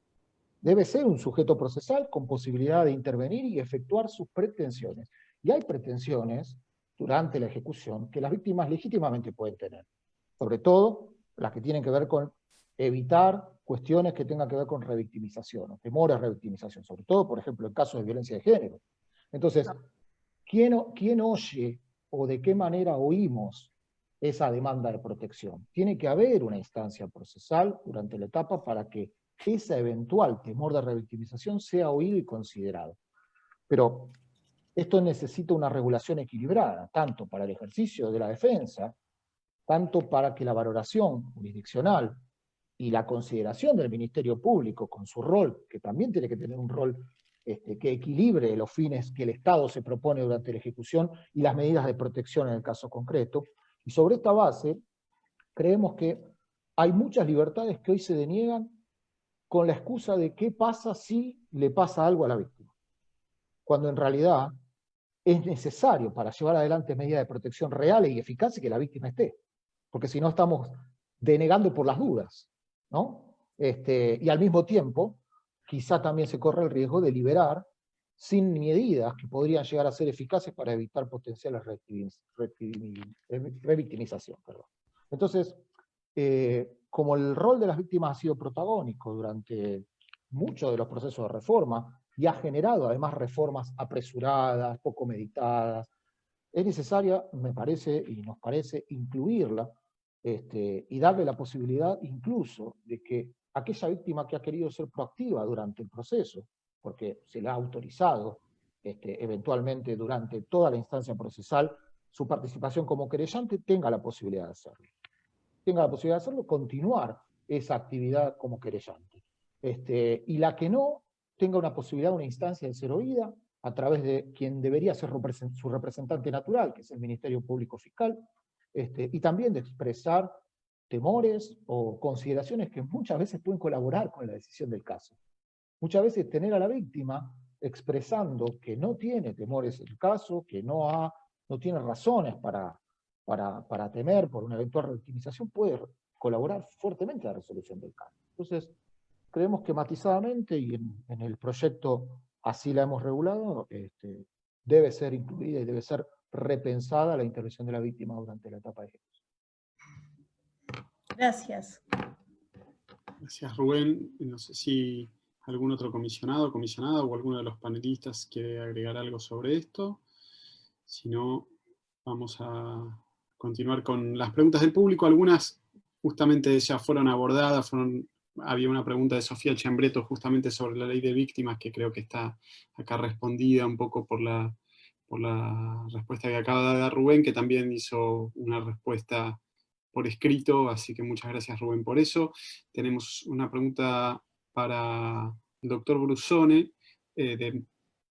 Debe ser un sujeto procesal con posibilidad de intervenir y efectuar sus pretensiones. Y hay pretensiones durante la ejecución que las víctimas legítimamente pueden tener. Sobre todo las que tienen que ver con evitar cuestiones que tengan que ver con revictimización, o temor a revictimización, sobre todo, por ejemplo, en casos de violencia de género. Entonces, ¿quién oye o de qué manera oímos esa demanda de protección? Tiene que haber una instancia procesal durante la etapa para que ese eventual temor de revictimización sea oído y considerado. Pero esto necesita una regulación equilibrada, tanto para el ejercicio de la defensa, tanto para que la valoración jurisdiccional y la consideración del Ministerio Público con su rol, que también tiene que tener un rol que equilibre los fines que el Estado se propone durante la ejecución y las medidas de protección en el caso concreto. Y sobre esta base, creemos que hay muchas libertades que hoy se deniegan con la excusa de qué pasa si le pasa algo a la víctima. Cuando en realidad es necesario para llevar adelante medidas de protección reales y eficaces que la víctima esté. Porque si no estamos denegando por las dudas, ¿no? Y al mismo tiempo, quizá también se corre el riesgo de liberar sin medidas que podrían llegar a ser eficaces para evitar potenciales revictimización. Entonces, como el rol de las víctimas ha sido protagónico durante muchos de los procesos de reforma, y ha generado además reformas apresuradas, poco meditadas, es necesaria, me parece, y nos parece, incluirla, y darle la posibilidad incluso de que aquella víctima que ha querido ser proactiva durante el proceso, porque se la ha autorizado eventualmente durante toda la instancia procesal, su participación como querellante tenga la posibilidad de hacerlo. Tenga la posibilidad de hacerlo, continuar esa actividad como querellante. Y la que no, tenga una posibilidad, una instancia de ser oída a través de quien debería ser su representante natural, que es el Ministerio Público Fiscal, y también de expresar temores o consideraciones que muchas veces pueden colaborar con la decisión del caso. Muchas veces tener a la víctima expresando que no tiene temores del caso, que no tiene razones para temer por una eventual revictimización, puede colaborar fuertemente a la resolución del caso. Entonces, creemos que matizadamente, y en el proyecto así la hemos regulado, debe ser incluida y debe ser repensada la intervención de la víctima durante la etapa de ejecución. Gracias. Gracias, Rubén. No sé si algún otro comisionado, comisionada o alguno de los panelistas quiere agregar algo sobre esto. Si no, vamos a continuar con las preguntas del público. Algunas justamente ya fueron abordadas, había una pregunta de Sofía Chambreto justamente sobre la ley de víctimas, que creo que está acá respondida un poco por la respuesta que acaba de dar Rubén, que también hizo una respuesta por escrito, así que muchas gracias, Rubén, por eso. Tenemos una pregunta para el doctor Brusone, de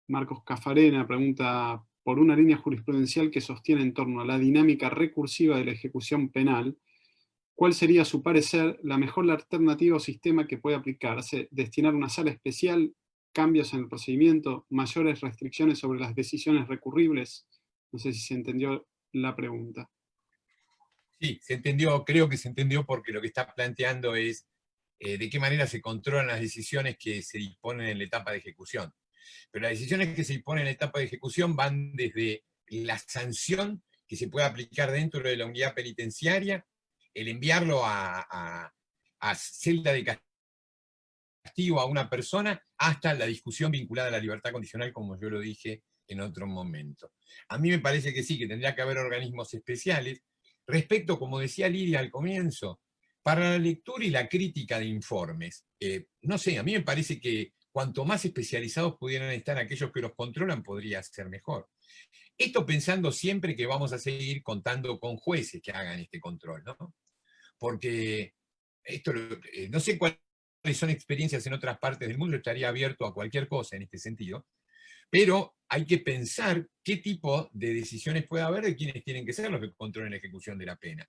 Marcos Cafarena, pregunta: por una línea jurisprudencial que sostiene en torno a la dinámica recursiva de la ejecución penal, ¿cuál sería, a su parecer, la mejor alternativa o sistema que puede aplicarse? ¿Destinar una sala especial, cambios en el procedimiento, mayores restricciones sobre las decisiones recurribles, No sé si se entendió la pregunta. Sí, se entendió, creo que se entendió porque lo que está planteando es de qué manera se controlan las decisiones que se disponen en la etapa de ejecución. Pero las decisiones que se disponen en la etapa de ejecución van desde la sanción que se puede aplicar dentro de la unidad penitenciaria, el enviarlo a celda de castigo a una persona, hasta la discusión vinculada a la libertad condicional, como yo lo dije en otro momento. A mí me parece que sí, que tendría que haber organismos especiales. Respecto, como decía Lidia al comienzo, para la lectura y la crítica de informes, no sé, a mí me parece que cuanto más especializados pudieran estar aquellos que los controlan, podría ser mejor. Esto pensando siempre que vamos a seguir contando con jueces que hagan este control, ¿no? Porque esto, no sé cuáles son experiencias en otras partes del mundo, estaría abierto a cualquier cosa en este sentido, pero hay que pensar qué tipo de decisiones puede haber de quienes tienen que ser los que controlen la ejecución de la pena.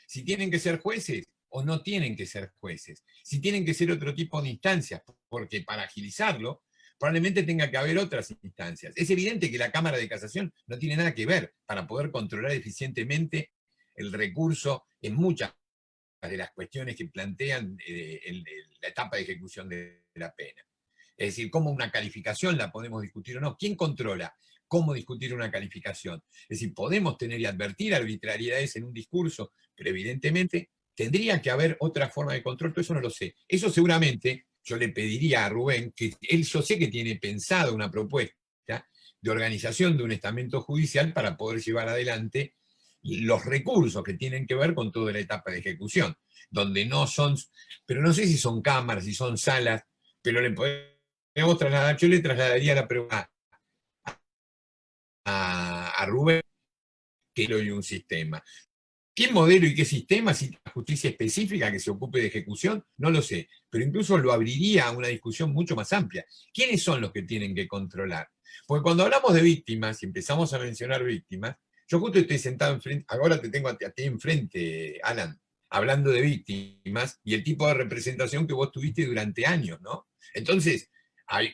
Si tienen que ser jueces o no tienen que ser jueces. Si tienen que ser otro tipo de instancias, porque para agilizarlo, probablemente tenga que haber otras instancias. Es evidente que la Cámara de Casación no tiene nada que ver para poder controlar eficientemente el recurso en muchas de las cuestiones que plantean la etapa de ejecución de la pena. Es decir, cómo una calificación la podemos discutir o no. ¿Quién controla cómo discutir una calificación? Es decir, podemos tener y advertir arbitrariedades en un discurso, pero evidentemente tendría que haber otra forma de control, pero eso no lo sé. Eso seguramente yo le pediría a Rubén, que él yo sé que tiene pensado una propuesta de organización de un estamento judicial para poder llevar adelante los recursos que tienen que ver con toda la etapa de ejecución, donde no son, pero no sé si son cámaras, si son salas, pero le podemos trasladar, yo le trasladaría la pregunta a Rubén, que lo hay un sistema. ¿Qué modelo y qué sistema? Si la justicia específica que se ocupe de ejecución, no lo sé, pero incluso lo abriría a una discusión mucho más amplia. ¿Quiénes son los que tienen que controlar? Porque cuando hablamos de víctimas, y empezamos a mencionar víctimas, yo justo estoy sentado enfrente, ahora te tengo a ti enfrente, Alan, hablando de víctimas y el tipo de representación que vos tuviste durante años, ¿no? Entonces, ahí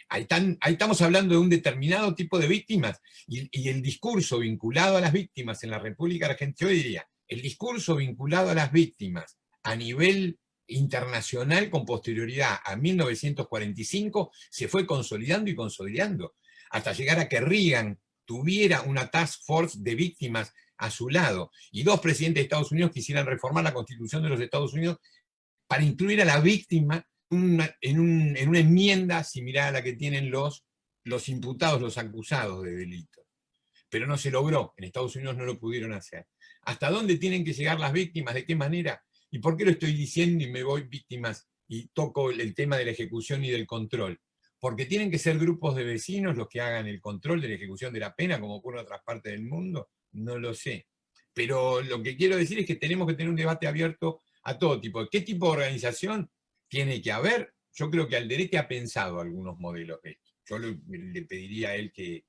estamos hablando de un determinado tipo de víctimas y el discurso vinculado a las víctimas en la República Argentina, yo diría, el discurso vinculado a las víctimas a nivel internacional con posterioridad a 1945 se fue consolidando y consolidando, hasta llegar a que Reagan tuviera una task force de víctimas a su lado, y dos presidentes de Estados Unidos quisieran reformar la Constitución de los Estados Unidos para incluir a la víctima en una enmienda similar a la que tienen los imputados, los acusados de delitos. Pero no se logró, en Estados Unidos no lo pudieron hacer. ¿Hasta dónde tienen que llegar las víctimas? ¿De qué manera? ¿Y por qué lo estoy diciendo y me voy víctimas y toco el tema de la ejecución y del control? Porque tienen que ser grupos de vecinos los que hagan el control de la ejecución de la pena, como ocurre en otras partes del mundo, no lo sé. Pero lo que quiero decir es que tenemos que tener un debate abierto a todo tipo. ¿Qué tipo de organización tiene que haber? Yo creo que Alderete ha pensado algunos modelos de esto. Yo le pediría a él que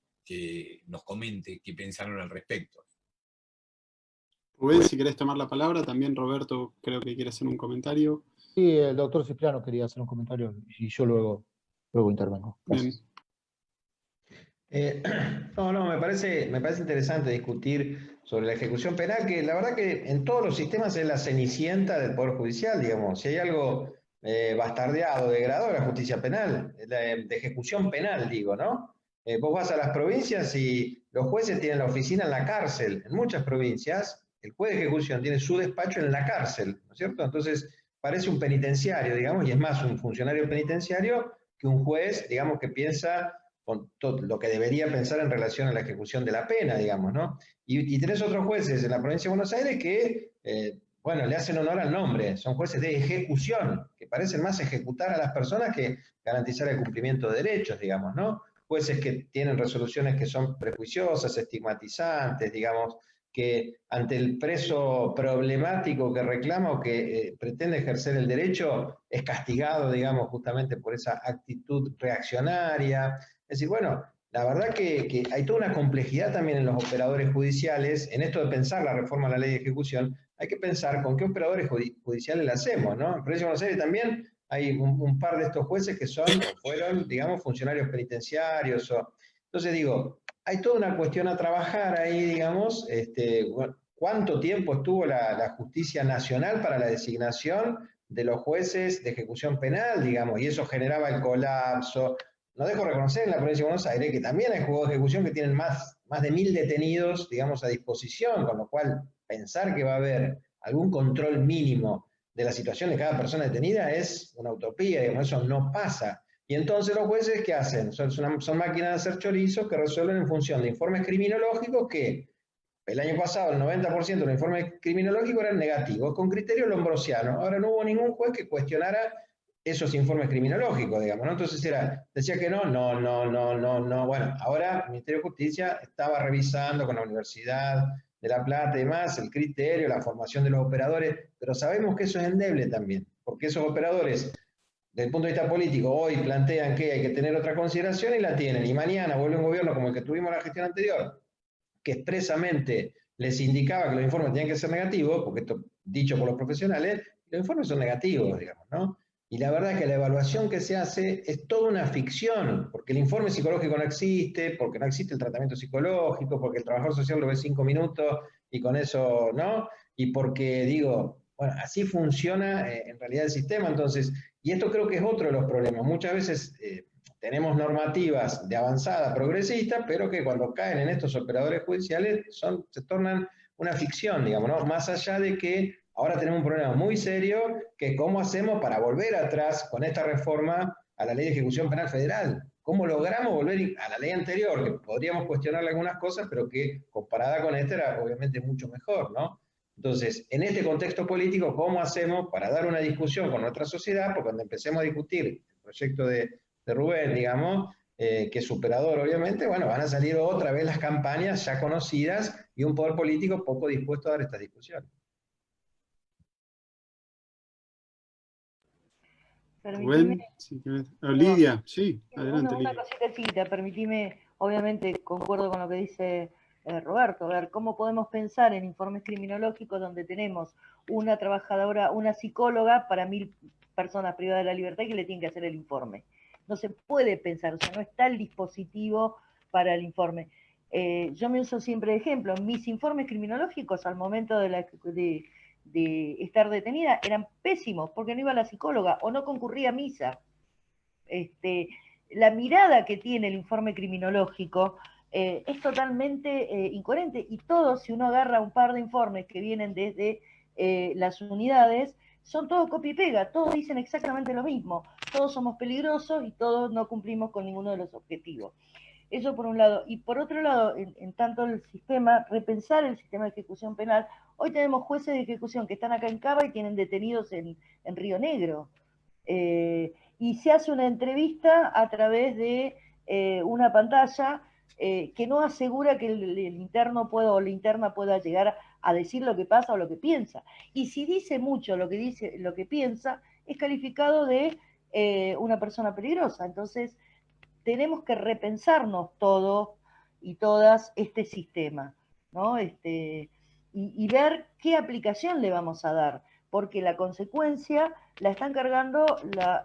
nos comente qué pensaron al respecto. Rubén, si querés tomar la palabra, también Roberto creo que quiere hacer un comentario. Sí, el doctor Cipriano quería hacer un comentario y yo luego intervengo. Gracias. No, me parece interesante discutir sobre la ejecución penal, que la verdad que en todos los sistemas es la cenicienta del Poder Judicial, digamos. Si hay algo bastardeado, degradado, la justicia penal, de ejecución penal, digo, ¿no? Vos vas a las provincias y los jueces tienen la oficina en la cárcel. En muchas provincias, el juez de ejecución tiene su despacho en la cárcel, ¿no es cierto? Entonces, parece un penitenciario, digamos, y es más un funcionario penitenciario que un juez, digamos, que piensa con todo lo que debería pensar en relación a la ejecución de la pena, digamos, ¿no? Y tenés otros jueces en la provincia de Buenos Aires que, bueno, le hacen honor al nombre, son jueces de ejecución, que parecen más ejecutar a las personas que garantizar el cumplimiento de derechos, digamos, ¿no? Jueces que tienen resoluciones que son prejuiciosas, estigmatizantes, digamos, que ante el preso problemático que reclama o que pretende ejercer el derecho, es castigado, digamos, justamente por esa actitud reaccionaria. Es decir, bueno, la verdad que hay toda una complejidad también en los operadores judiciales, en esto de pensar la reforma a la ley de ejecución, hay que pensar con qué operadores judiciales la hacemos, ¿no? En Provincia de Buenos Aires también hay un par de estos jueces que fueron, digamos, funcionarios penitenciarios. Entonces digo, hay toda una cuestión a trabajar ahí, digamos, cuánto tiempo estuvo la justicia nacional para la designación de los jueces de ejecución penal, digamos, y eso generaba el colapso. No dejo reconocer en la provincia de Buenos Aires que también hay juzgados de ejecución que tienen más de 1000 detenidos, digamos, a disposición, con lo cual pensar que va a haber algún control mínimo de la situación de cada persona detenida es una utopía, digamos, eso no pasa. Y entonces los jueces, ¿qué hacen? Son máquinas de hacer chorizos que resuelven en función de informes criminológicos que el año pasado el 90% de los informes criminológicos eran negativos, con criterio lombrosiano. Ahora no hubo ningún juez que cuestionara esos informes criminológicos, digamos, ¿no? Entonces decía que no. Bueno, ahora el Ministerio de Justicia estaba revisando con la Universidad de La Plata y demás el criterio, la formación de los operadores, pero sabemos que eso es endeble también, porque esos operadores, desde el punto de vista político, hoy plantean que hay que tener otra consideración y la tienen, y mañana vuelve un gobierno como el que tuvimos en la gestión anterior, que expresamente les indicaba que los informes tenían que ser negativos, porque esto dicho por los profesionales, los informes son negativos, digamos, ¿no? Y la verdad es que la evaluación que se hace es toda una ficción, porque el informe psicológico no existe, porque no existe el tratamiento psicológico, porque el trabajador social lo ve 5 minutos y con eso, ¿no? Y porque, digo, bueno, así funciona en realidad el sistema, entonces, y esto creo que es otro de los problemas. Muchas veces tenemos normativas de avanzada progresista, pero que cuando caen en estos operadores judiciales se tornan una ficción, digamos, ¿no? Más allá de que ahora tenemos un problema muy serio, que es cómo hacemos para volver atrás con esta reforma a la Ley de Ejecución Penal Federal. ¿Cómo logramos volver a la ley anterior? Que podríamos cuestionarle algunas cosas, pero que comparada con esta era obviamente mucho mejor, ¿no? Entonces, en este contexto político, ¿cómo hacemos para dar una discusión con nuestra sociedad? Porque cuando empecemos a discutir el proyecto de Rubén, digamos, que es superador obviamente, bueno, van a salir otra vez las campañas ya conocidas y un poder político poco dispuesto a dar esta discusión. Rubén, si querés. Lidia, sí, adelante, Una Lidia. cosita chiquita, permitime, obviamente concuerdo con lo que dice Roberto, a ver, ¿cómo podemos pensar en informes criminológicos donde tenemos una trabajadora, una psicóloga para 1000 personas privadas de la libertad y que le tienen que hacer el informe? No se puede pensar, o sea, no está el dispositivo para el informe. Yo me uso siempre de ejemplo, mis informes criminológicos al momento de estar detenida eran pésimos porque no iba a la psicóloga o no concurría a misa. La mirada que tiene el informe criminológico es totalmente incoherente y todos, si uno agarra un par de informes que vienen desde las unidades, son todos copia y pega, todos dicen exactamente lo mismo, todos somos peligrosos y todos no cumplimos con ninguno de los objetivos. Eso por un lado. Y por otro lado, en tanto el sistema, repensar el sistema de ejecución penal, hoy tenemos jueces de ejecución que están acá en Cava y tienen detenidos en Río Negro. Y se hace una entrevista a través de una pantalla que no asegura que el interno pueda o la interna pueda llegar a decir lo que pasa o lo que piensa. Y si dice mucho lo que piensa, es calificado de una persona peligrosa. Entonces, tenemos que repensarnos todos y todas este sistema, ¿no? Y ver qué aplicación le vamos a dar, porque la consecuencia la están cargando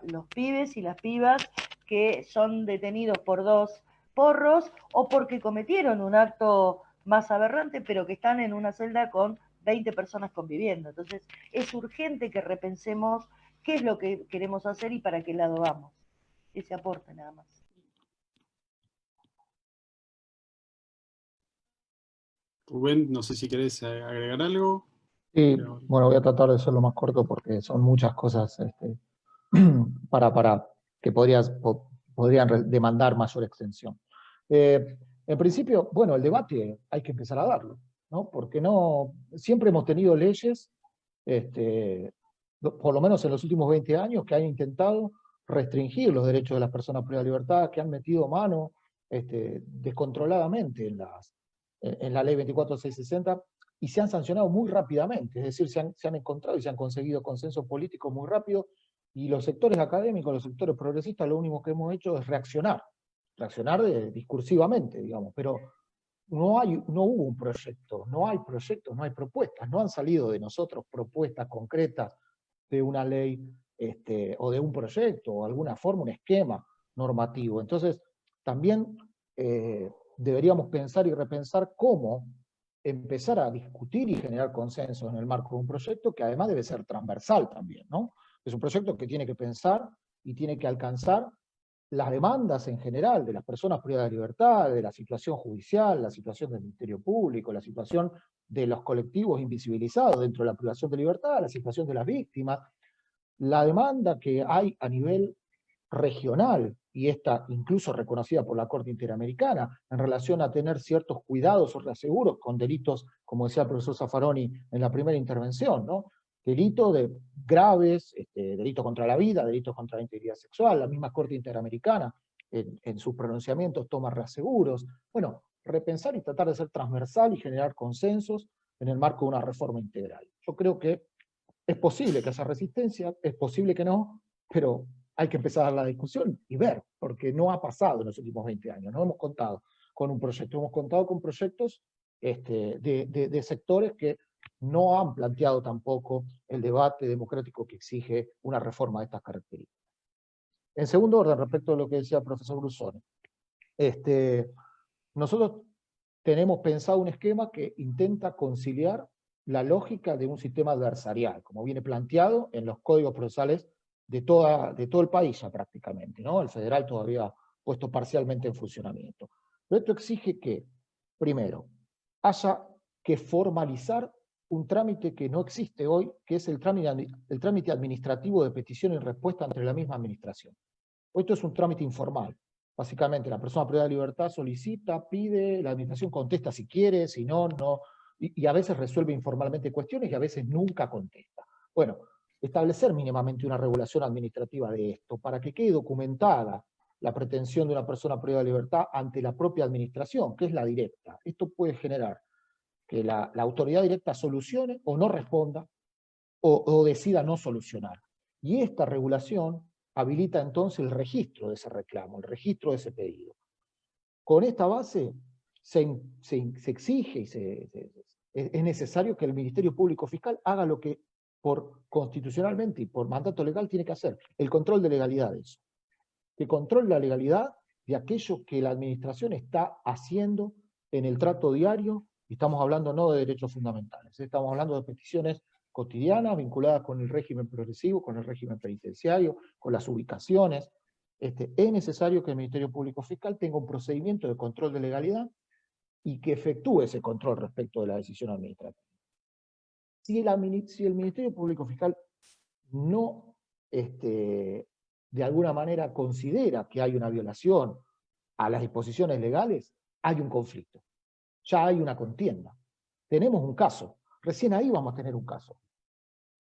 los pibes y las pibas que son detenidos por 2 porros o porque cometieron un acto más aberrante, pero que están en una celda con 20 personas conviviendo. Entonces, es urgente que repensemos qué es lo que queremos hacer y para qué lado vamos. Ese aporte nada más. Rubén, no sé si querés agregar algo. Sí, Pero... bueno, voy a tratar de ser lo más corto porque son muchas cosas para que podrían demandar mayor extensión. En principio, bueno, el debate hay que empezar a darlo, ¿no? Porque siempre hemos tenido leyes, por lo menos en los últimos 20 años, que han intentado restringir los derechos de las personas privadas de libertad, que han metido mano descontroladamente en la ley 24660 y se han sancionado muy rápidamente, es decir, se han encontrado y se han conseguido consensos políticos muy rápido, y los sectores académicos, los sectores progresistas, lo único que hemos hecho es reaccionar discursivamente, digamos, pero no hubo un proyecto, no hay proyectos, no hay propuestas, no han salido de nosotros propuestas concretas de una ley o de un proyecto, o alguna forma, un esquema normativo. Entonces, también deberíamos pensar y repensar cómo empezar a discutir y generar consenso en el marco de un proyecto que además debe ser transversal también, ¿no? Es un proyecto que tiene que pensar y tiene que alcanzar las demandas en general de las personas privadas de libertad, de la situación judicial, la situación del Ministerio Público, la situación de los colectivos invisibilizados dentro de la privación de libertad, la situación de las víctimas, la demanda que hay a nivel regional, y esta incluso reconocida por la Corte Interamericana, en relación a tener ciertos cuidados o reaseguros con delitos, como decía el profesor Zaffaroni en la primera intervención, ¿no? Delitos de graves, delitos contra la vida, delitos contra la integridad sexual, la misma Corte Interamericana en sus pronunciamientos toma reaseguros. Bueno, repensar y tratar de ser transversal y generar consensos en el marco de una reforma integral. Yo creo que es posible que haya resistencia, es posible que no, pero hay que empezar la discusión y ver, porque no ha pasado en los últimos 20 años. No hemos contado con un proyecto, hemos contado con proyectos de sectores que no han planteado tampoco el debate democrático que exige una reforma de estas características. En segundo orden, respecto a lo que decía el profesor Brusone, nosotros tenemos pensado un esquema que intenta conciliar la lógica de un sistema adversarial, como viene planteado en los códigos procesales de todo el país ya prácticamente, ¿no? El federal todavía puesto parcialmente en funcionamiento. Pero esto exige que, primero, haya que formalizar un trámite que no existe hoy, que es el trámite administrativo de petición y respuesta entre la misma administración. Esto es un trámite informal. Básicamente, la persona privada de libertad solicita, pide, la administración contesta si quiere, si no, no, y a veces resuelve informalmente cuestiones y a veces nunca contesta. Bueno, establecer mínimamente una regulación administrativa de esto, para que quede documentada la pretensión de una persona privada de libertad ante la propia administración, que es la directa. Esto puede generar que la autoridad directa solucione o no responda, o decida no solucionar. Y esta regulación habilita entonces el registro de ese reclamo, el registro de ese pedido. Con esta base se exige y es necesario que el Ministerio Público Fiscal haga lo que constitucionalmente y por mandato legal tiene que hacer, el control de legalidad de eso. Que controle la legalidad de aquello que la administración está haciendo en el trato diario, y estamos hablando no de derechos fundamentales, estamos hablando de peticiones cotidianas vinculadas con el régimen progresivo, con el régimen penitenciario, con las ubicaciones. Es necesario que el Ministerio Público Fiscal tenga un procedimiento de control de legalidad y que efectúe ese control respecto de la decisión administrativa. Si el Ministerio Público Fiscal no, de alguna manera, considera que hay una violación a las disposiciones legales, hay un conflicto. Ya hay una contienda. Tenemos un caso. Recién ahí vamos a tener un caso.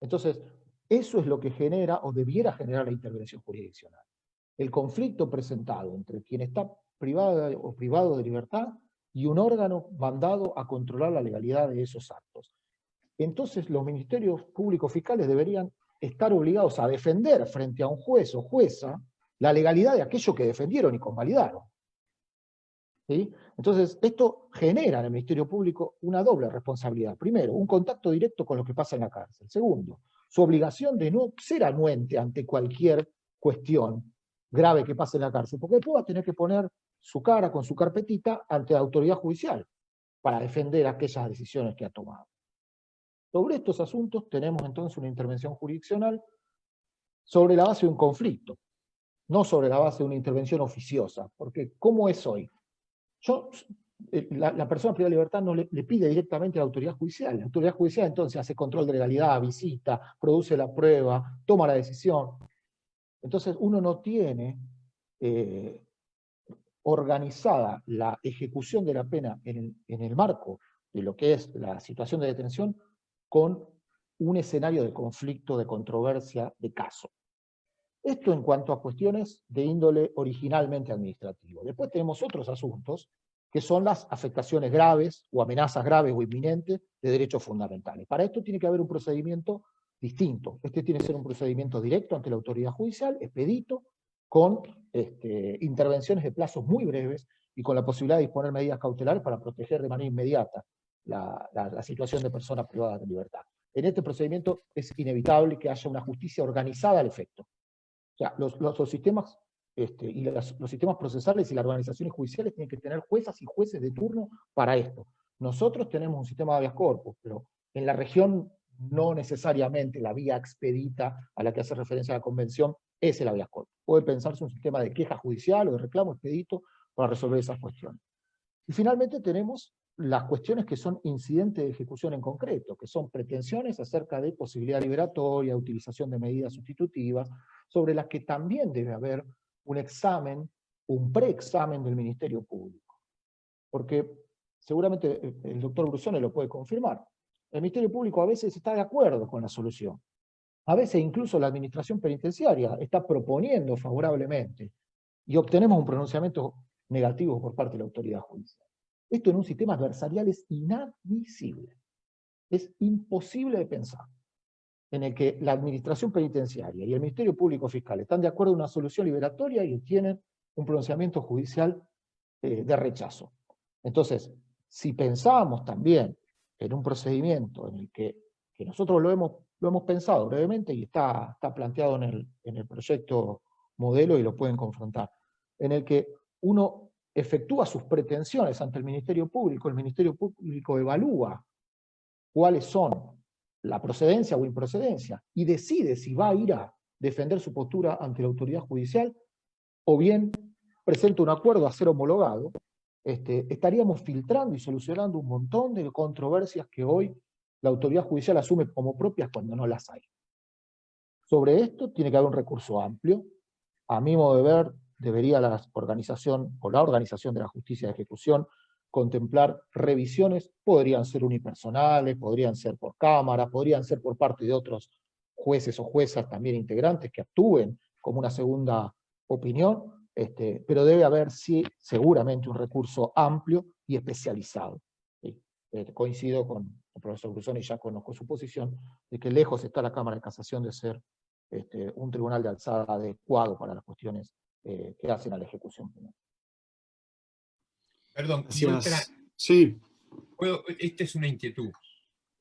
Entonces, eso es lo que genera o debiera generar la intervención jurisdiccional. El conflicto presentado entre quien está privado o privado de libertad y un órgano mandado a controlar la legalidad de esos actos. Entonces, los ministerios públicos fiscales deberían estar obligados a defender frente a un juez o jueza la legalidad de aquello que defendieron y convalidaron. ¿Sí? Entonces, esto genera en el Ministerio Público una doble responsabilidad. Primero, un contacto directo con lo que pasa en la cárcel. Segundo, su obligación de no ser anuente ante cualquier cuestión grave que pase en la cárcel, porque después va a tener que poner su cara con su carpetita ante la autoridad judicial para defender aquellas decisiones que ha tomado. Sobre estos asuntos tenemos entonces una intervención jurisdiccional sobre la base de un conflicto, no sobre la base de una intervención oficiosa, porque ¿cómo es hoy? La persona privada de libertad no le pide directamente a la autoridad judicial. La autoridad judicial entonces hace control de legalidad, visita, produce la prueba, toma la decisión. Entonces uno no tiene organizada la ejecución de la pena en el marco de lo que es la situación de detención con un escenario de conflicto, de controversia, de caso. Esto en cuanto a cuestiones de índole originalmente administrativo. Después tenemos otros asuntos, que son las afectaciones graves o amenazas graves o inminentes de derechos fundamentales. Para esto tiene que haber un procedimiento distinto. Este tiene que ser un procedimiento directo ante la autoridad judicial, expedito, con intervenciones de plazos muy breves y con la posibilidad de disponer medidas cautelares para proteger de manera inmediata la situación de personas privadas de libertad. En este procedimiento es inevitable que haya una justicia organizada al efecto. O sea, los sistemas y los sistemas procesales y las organizaciones judiciales tienen que tener juezas y jueces de turno para esto. Nosotros tenemos un sistema de habeas corpus, pero en la región no necesariamente la vía expedita a la que hace referencia la Convención es el habeas corpus. Puede pensarse un sistema de queja judicial o de reclamo expedito para resolver esas cuestiones. Y finalmente tenemos las cuestiones que son incidentes de ejecución en concreto, que son pretensiones acerca de posibilidad liberatoria, utilización de medidas sustitutivas, sobre las que también debe haber un examen, un preexamen del Ministerio Público. Porque seguramente el doctor Brusone lo puede confirmar. El Ministerio Público a veces está de acuerdo con la solución. A veces incluso la administración penitenciaria está proponiendo favorablemente y obtenemos un pronunciamiento negativo por parte de la autoridad judicial. Esto en un sistema adversarial es inadmisible. Es imposible de pensar en el que la administración penitenciaria y el Ministerio Público Fiscal están de acuerdo en una solución liberatoria y obtienen un pronunciamiento judicial de rechazo. Entonces, si pensamos también en un procedimiento en el que nosotros lo hemos pensado brevemente y está planteado en el proyecto modelo y lo pueden confrontar, en el que uno efectúa sus pretensiones ante el Ministerio Público evalúa cuáles son la procedencia o improcedencia, y decide si va a ir a defender su postura ante la autoridad judicial, o bien presenta un acuerdo a ser homologado, estaríamos filtrando y solucionando un montón de controversias que hoy la autoridad judicial asume como propias cuando no las hay. Sobre esto tiene que haber un recurso amplio. A mi modo de ver, debería la organización de la justicia de ejecución contemplar revisiones, podrían ser unipersonales, podrían ser por cámara, podrían ser por parte de otros jueces o juezas también integrantes que actúen como una segunda opinión, pero debe haber seguramente un recurso amplio y especializado. ¿Sí? Coincido con el profesor Brusone y ya conozco su posición, de que lejos está la Cámara de Casación de ser un tribunal de alzada adecuado para las cuestiones que hacen a la ejecución penal. Perdón, Gracias. y otra, Sí. esta es una inquietud,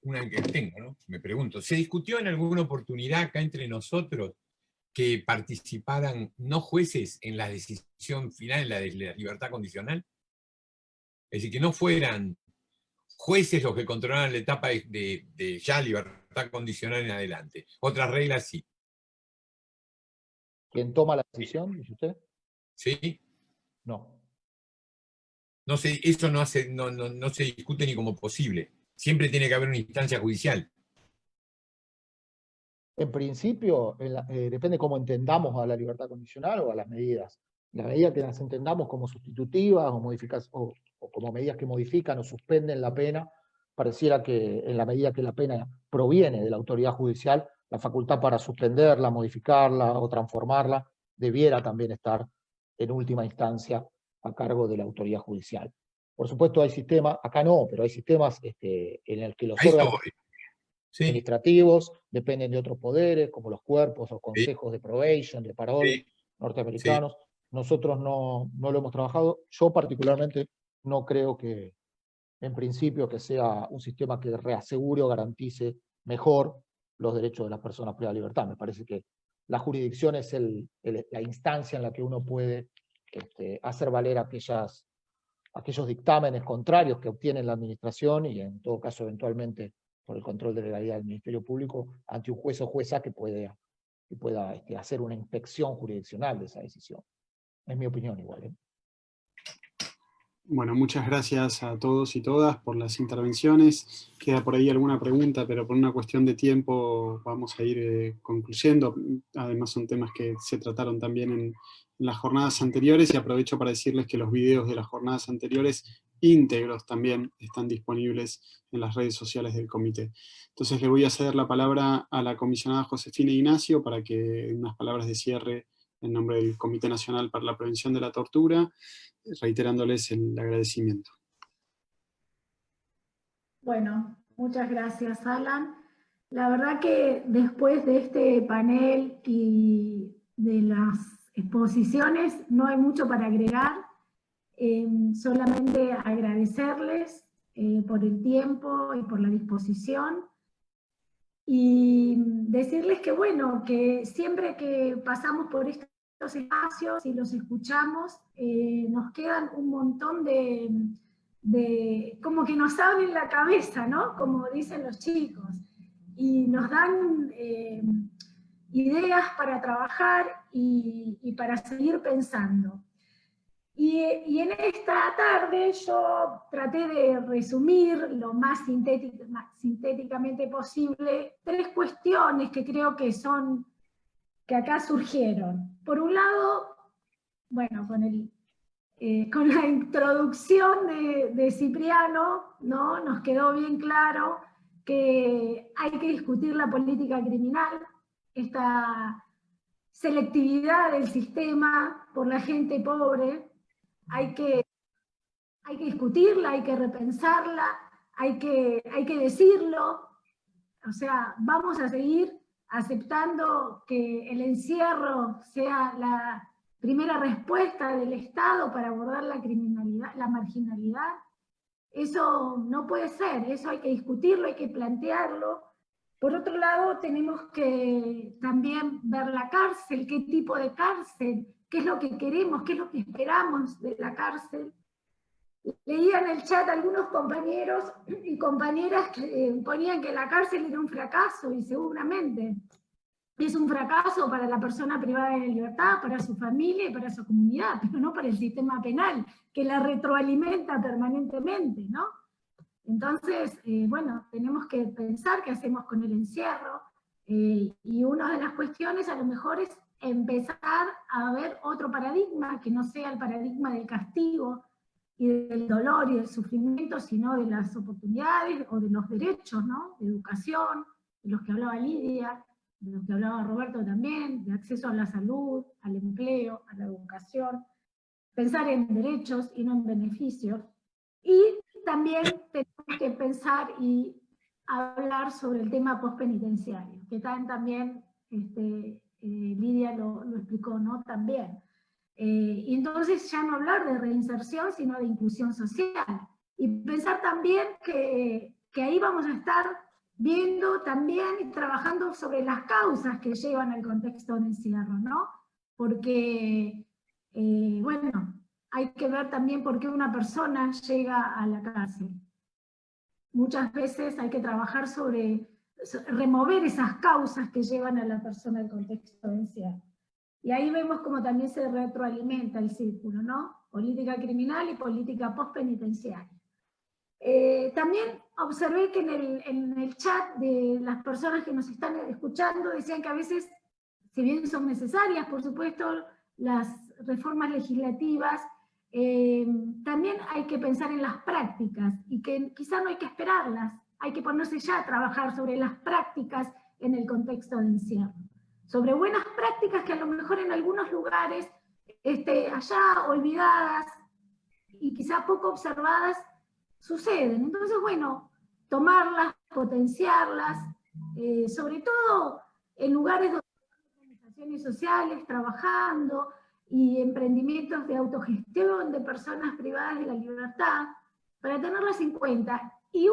una que tengo, ¿no? Me pregunto, ¿se discutió en alguna oportunidad acá entre nosotros que participaran no jueces en la decisión final, en la de la libertad condicional? Es decir, que no fueran jueces los que controlaran la etapa de ya libertad condicional en adelante. Otras reglas sí. ¿Quién toma la decisión, dice usted? ¿Sí? No. No sé, eso no se discute ni como posible. Siempre tiene que haber una instancia judicial. En principio, depende cómo entendamos a la libertad condicional o a las medidas. La medida que las entendamos como sustitutivas o como medidas que modifican o suspenden la pena, pareciera que en la medida que la pena proviene de la autoridad judicial, la facultad para suspenderla, modificarla o transformarla debiera también estar en última instancia a cargo de la autoridad judicial. Por supuesto hay sistemas, acá no, pero hay sistemas en el que los órganos administrativos dependen de otros poderes, como los cuerpos o consejos de probation, de parole norteamericanos. Sí. Nosotros no lo hemos trabajado. Yo particularmente no creo que, en principio, que sea un sistema que reasegure o garantice mejor los derechos de las personas privadas de libertad. Me parece que la jurisdicción es la instancia en la que uno puede hacer valer aquellos dictámenes contrarios que obtiene la administración y en todo caso eventualmente por el control de legalidad del Ministerio Público ante un juez o jueza que pueda hacer una inspección jurisdiccional de esa decisión. Es mi opinión igual. Bueno, muchas gracias a todos y todas por las intervenciones. Queda por ahí alguna pregunta, pero por una cuestión de tiempo vamos a ir concluyendo. Además son temas que se trataron también en las jornadas anteriores, y aprovecho para decirles que los videos de las jornadas anteriores íntegros también están disponibles en las redes sociales del comité. Entonces le voy a ceder la palabra a la comisionada Josefina Ignacio para que unas palabras de cierre en nombre del Comité Nacional para la Prevención de la Tortura, reiterándoles el agradecimiento. Bueno, muchas gracias, Alan. La verdad que después de este panel y de las exposiciones no hay mucho para agregar, solamente agradecerles por el tiempo y por la disposición, y decirles que bueno, que siempre que pasamos por esta estos espacios y los escuchamos, nos quedan un montón como que nos abren la cabeza, ¿no? Como dicen los chicos, y nos dan ideas para trabajar y para seguir pensando. Y en esta tarde yo traté de resumir lo más sintéticamente posible 3 cuestiones que creo que acá surgieron. Por un lado, bueno, con la introducción de Cipriano, ¿no? Nos quedó bien claro que hay que discutir la política criminal, esta selectividad del sistema por la gente pobre. Hay que discutirla, hay que repensarla, hay que decirlo. O sea, vamos a seguir aceptando que el encierro sea la primera respuesta del Estado para abordar la criminalidad, la marginalidad. Eso no puede ser, eso hay que discutirlo, hay que plantearlo. Por otro lado, tenemos que también ver la cárcel, qué tipo de cárcel, qué es lo que queremos, qué es lo que esperamos de la cárcel. Leía en el chat algunos compañeros y compañeras que ponían que la cárcel era un fracaso, y seguramente es un fracaso para la persona privada de la libertad, para su familia y para su comunidad, pero no para el sistema penal, que la retroalimenta permanentemente, ¿no? Entonces, bueno, tenemos que pensar qué hacemos con el encierro, y una de las cuestiones a lo mejor es empezar a ver otro paradigma, que no sea el paradigma del castigo y del dolor y del sufrimiento, sino de las oportunidades o de los derechos, ¿no? De educación, de los que hablaba Lidia, de los que hablaba Roberto también, de acceso a la salud, al empleo, a la educación, pensar en derechos y no en beneficios. Y también tenemos que pensar y hablar sobre el tema postpenitenciario, que también Lidia lo explicó, ¿no? También. Y entonces ya no hablar de reinserción, sino de inclusión social. Y pensar también que ahí vamos a estar viendo también y trabajando sobre las causas que llevan al contexto de encierro, ¿no? Porque, bueno, hay que ver también por qué una persona llega a la cárcel. Muchas veces hay que trabajar sobre remover esas causas que llevan a la persona al contexto de encierro. Y ahí vemos cómo también se retroalimenta el círculo, ¿no? Política criminal y política postpenitenciaria. También observé que en el chat de las personas que nos están escuchando decían que a veces, si bien son necesarias, por supuesto, las reformas legislativas, también hay que pensar en las prácticas, y que quizá no hay que esperarlas, hay que ponerse ya a trabajar sobre las prácticas en el contexto de encierro. Sobre buenas prácticas que a lo mejor en algunos lugares, allá olvidadas y quizá poco observadas, suceden. Entonces, bueno, tomarlas, potenciarlas, sobre todo en lugares donde hay organizaciones sociales trabajando y emprendimientos de autogestión de personas privadas de la libertad, para tenerlas en cuenta. Y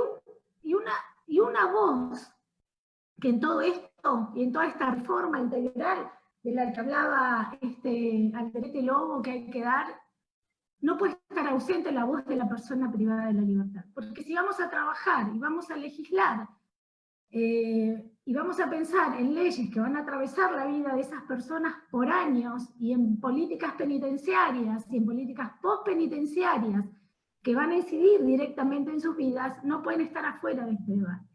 una voz que en todo esto y en toda esta reforma integral de la que hablaba Alderete Lobo que hay que dar, no puede estar ausente la voz de la persona privada de la libertad. Porque si vamos a trabajar y vamos a legislar y vamos a pensar en leyes que van a atravesar la vida de esas personas por años, y en políticas penitenciarias y en políticas postpenitenciarias que van a incidir directamente en sus vidas, no pueden estar afuera de este debate.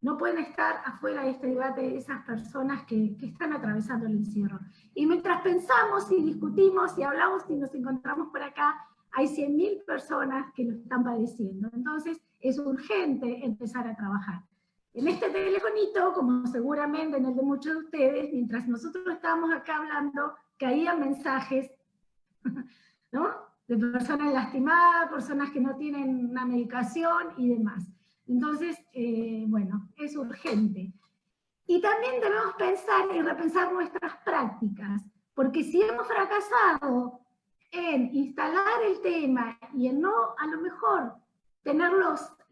No pueden estar afuera de este debate esas personas que están atravesando el encierro. Y mientras pensamos y discutimos y hablamos y nos encontramos por acá, hay 100.000 personas que lo están padeciendo. Entonces es urgente empezar a trabajar. En este telefonito, como seguramente en el de muchos de ustedes, mientras nosotros estábamos acá hablando, caían mensajes, ¿no? De personas lastimadas, personas que no tienen una medicación y demás. Entonces, bueno, es urgente. Y también debemos pensar y repensar nuestras prácticas, porque si hemos fracasado en instalar el tema y en no, a lo mejor, tener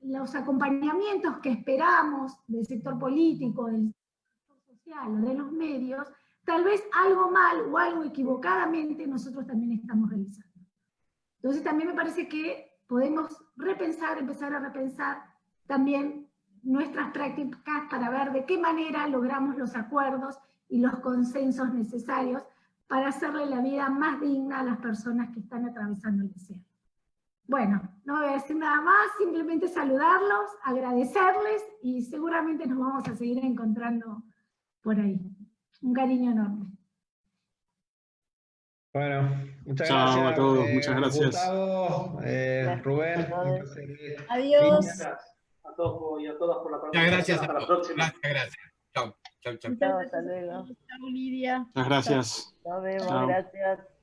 los acompañamientos que esperamos del sector político, del sector social o de los medios, tal vez algo mal o algo equivocadamente nosotros también estamos realizando. Entonces también me parece que podemos repensar, empezar a repensar también nuestras prácticas para ver de qué manera logramos los acuerdos y los consensos necesarios para hacerle la vida más digna a las personas que están atravesando el desierto. Bueno, no voy a decir nada más, simplemente saludarlos, agradecerles y seguramente nos vamos a seguir encontrando por ahí. Un cariño enorme. Bueno, muchas Chao gracias a todos, muchas gracias. Gustavo, Rubén. Un placer. Adiós. Gracias a todos y a todas por la Muchas participación. gracias a Hasta la todos. próxima. Gracias. Chau. Muchas Chao, gracias hasta a luego. todos. Chao, Lidia. Muchas gracias. Nos vemos, Chao. gracias.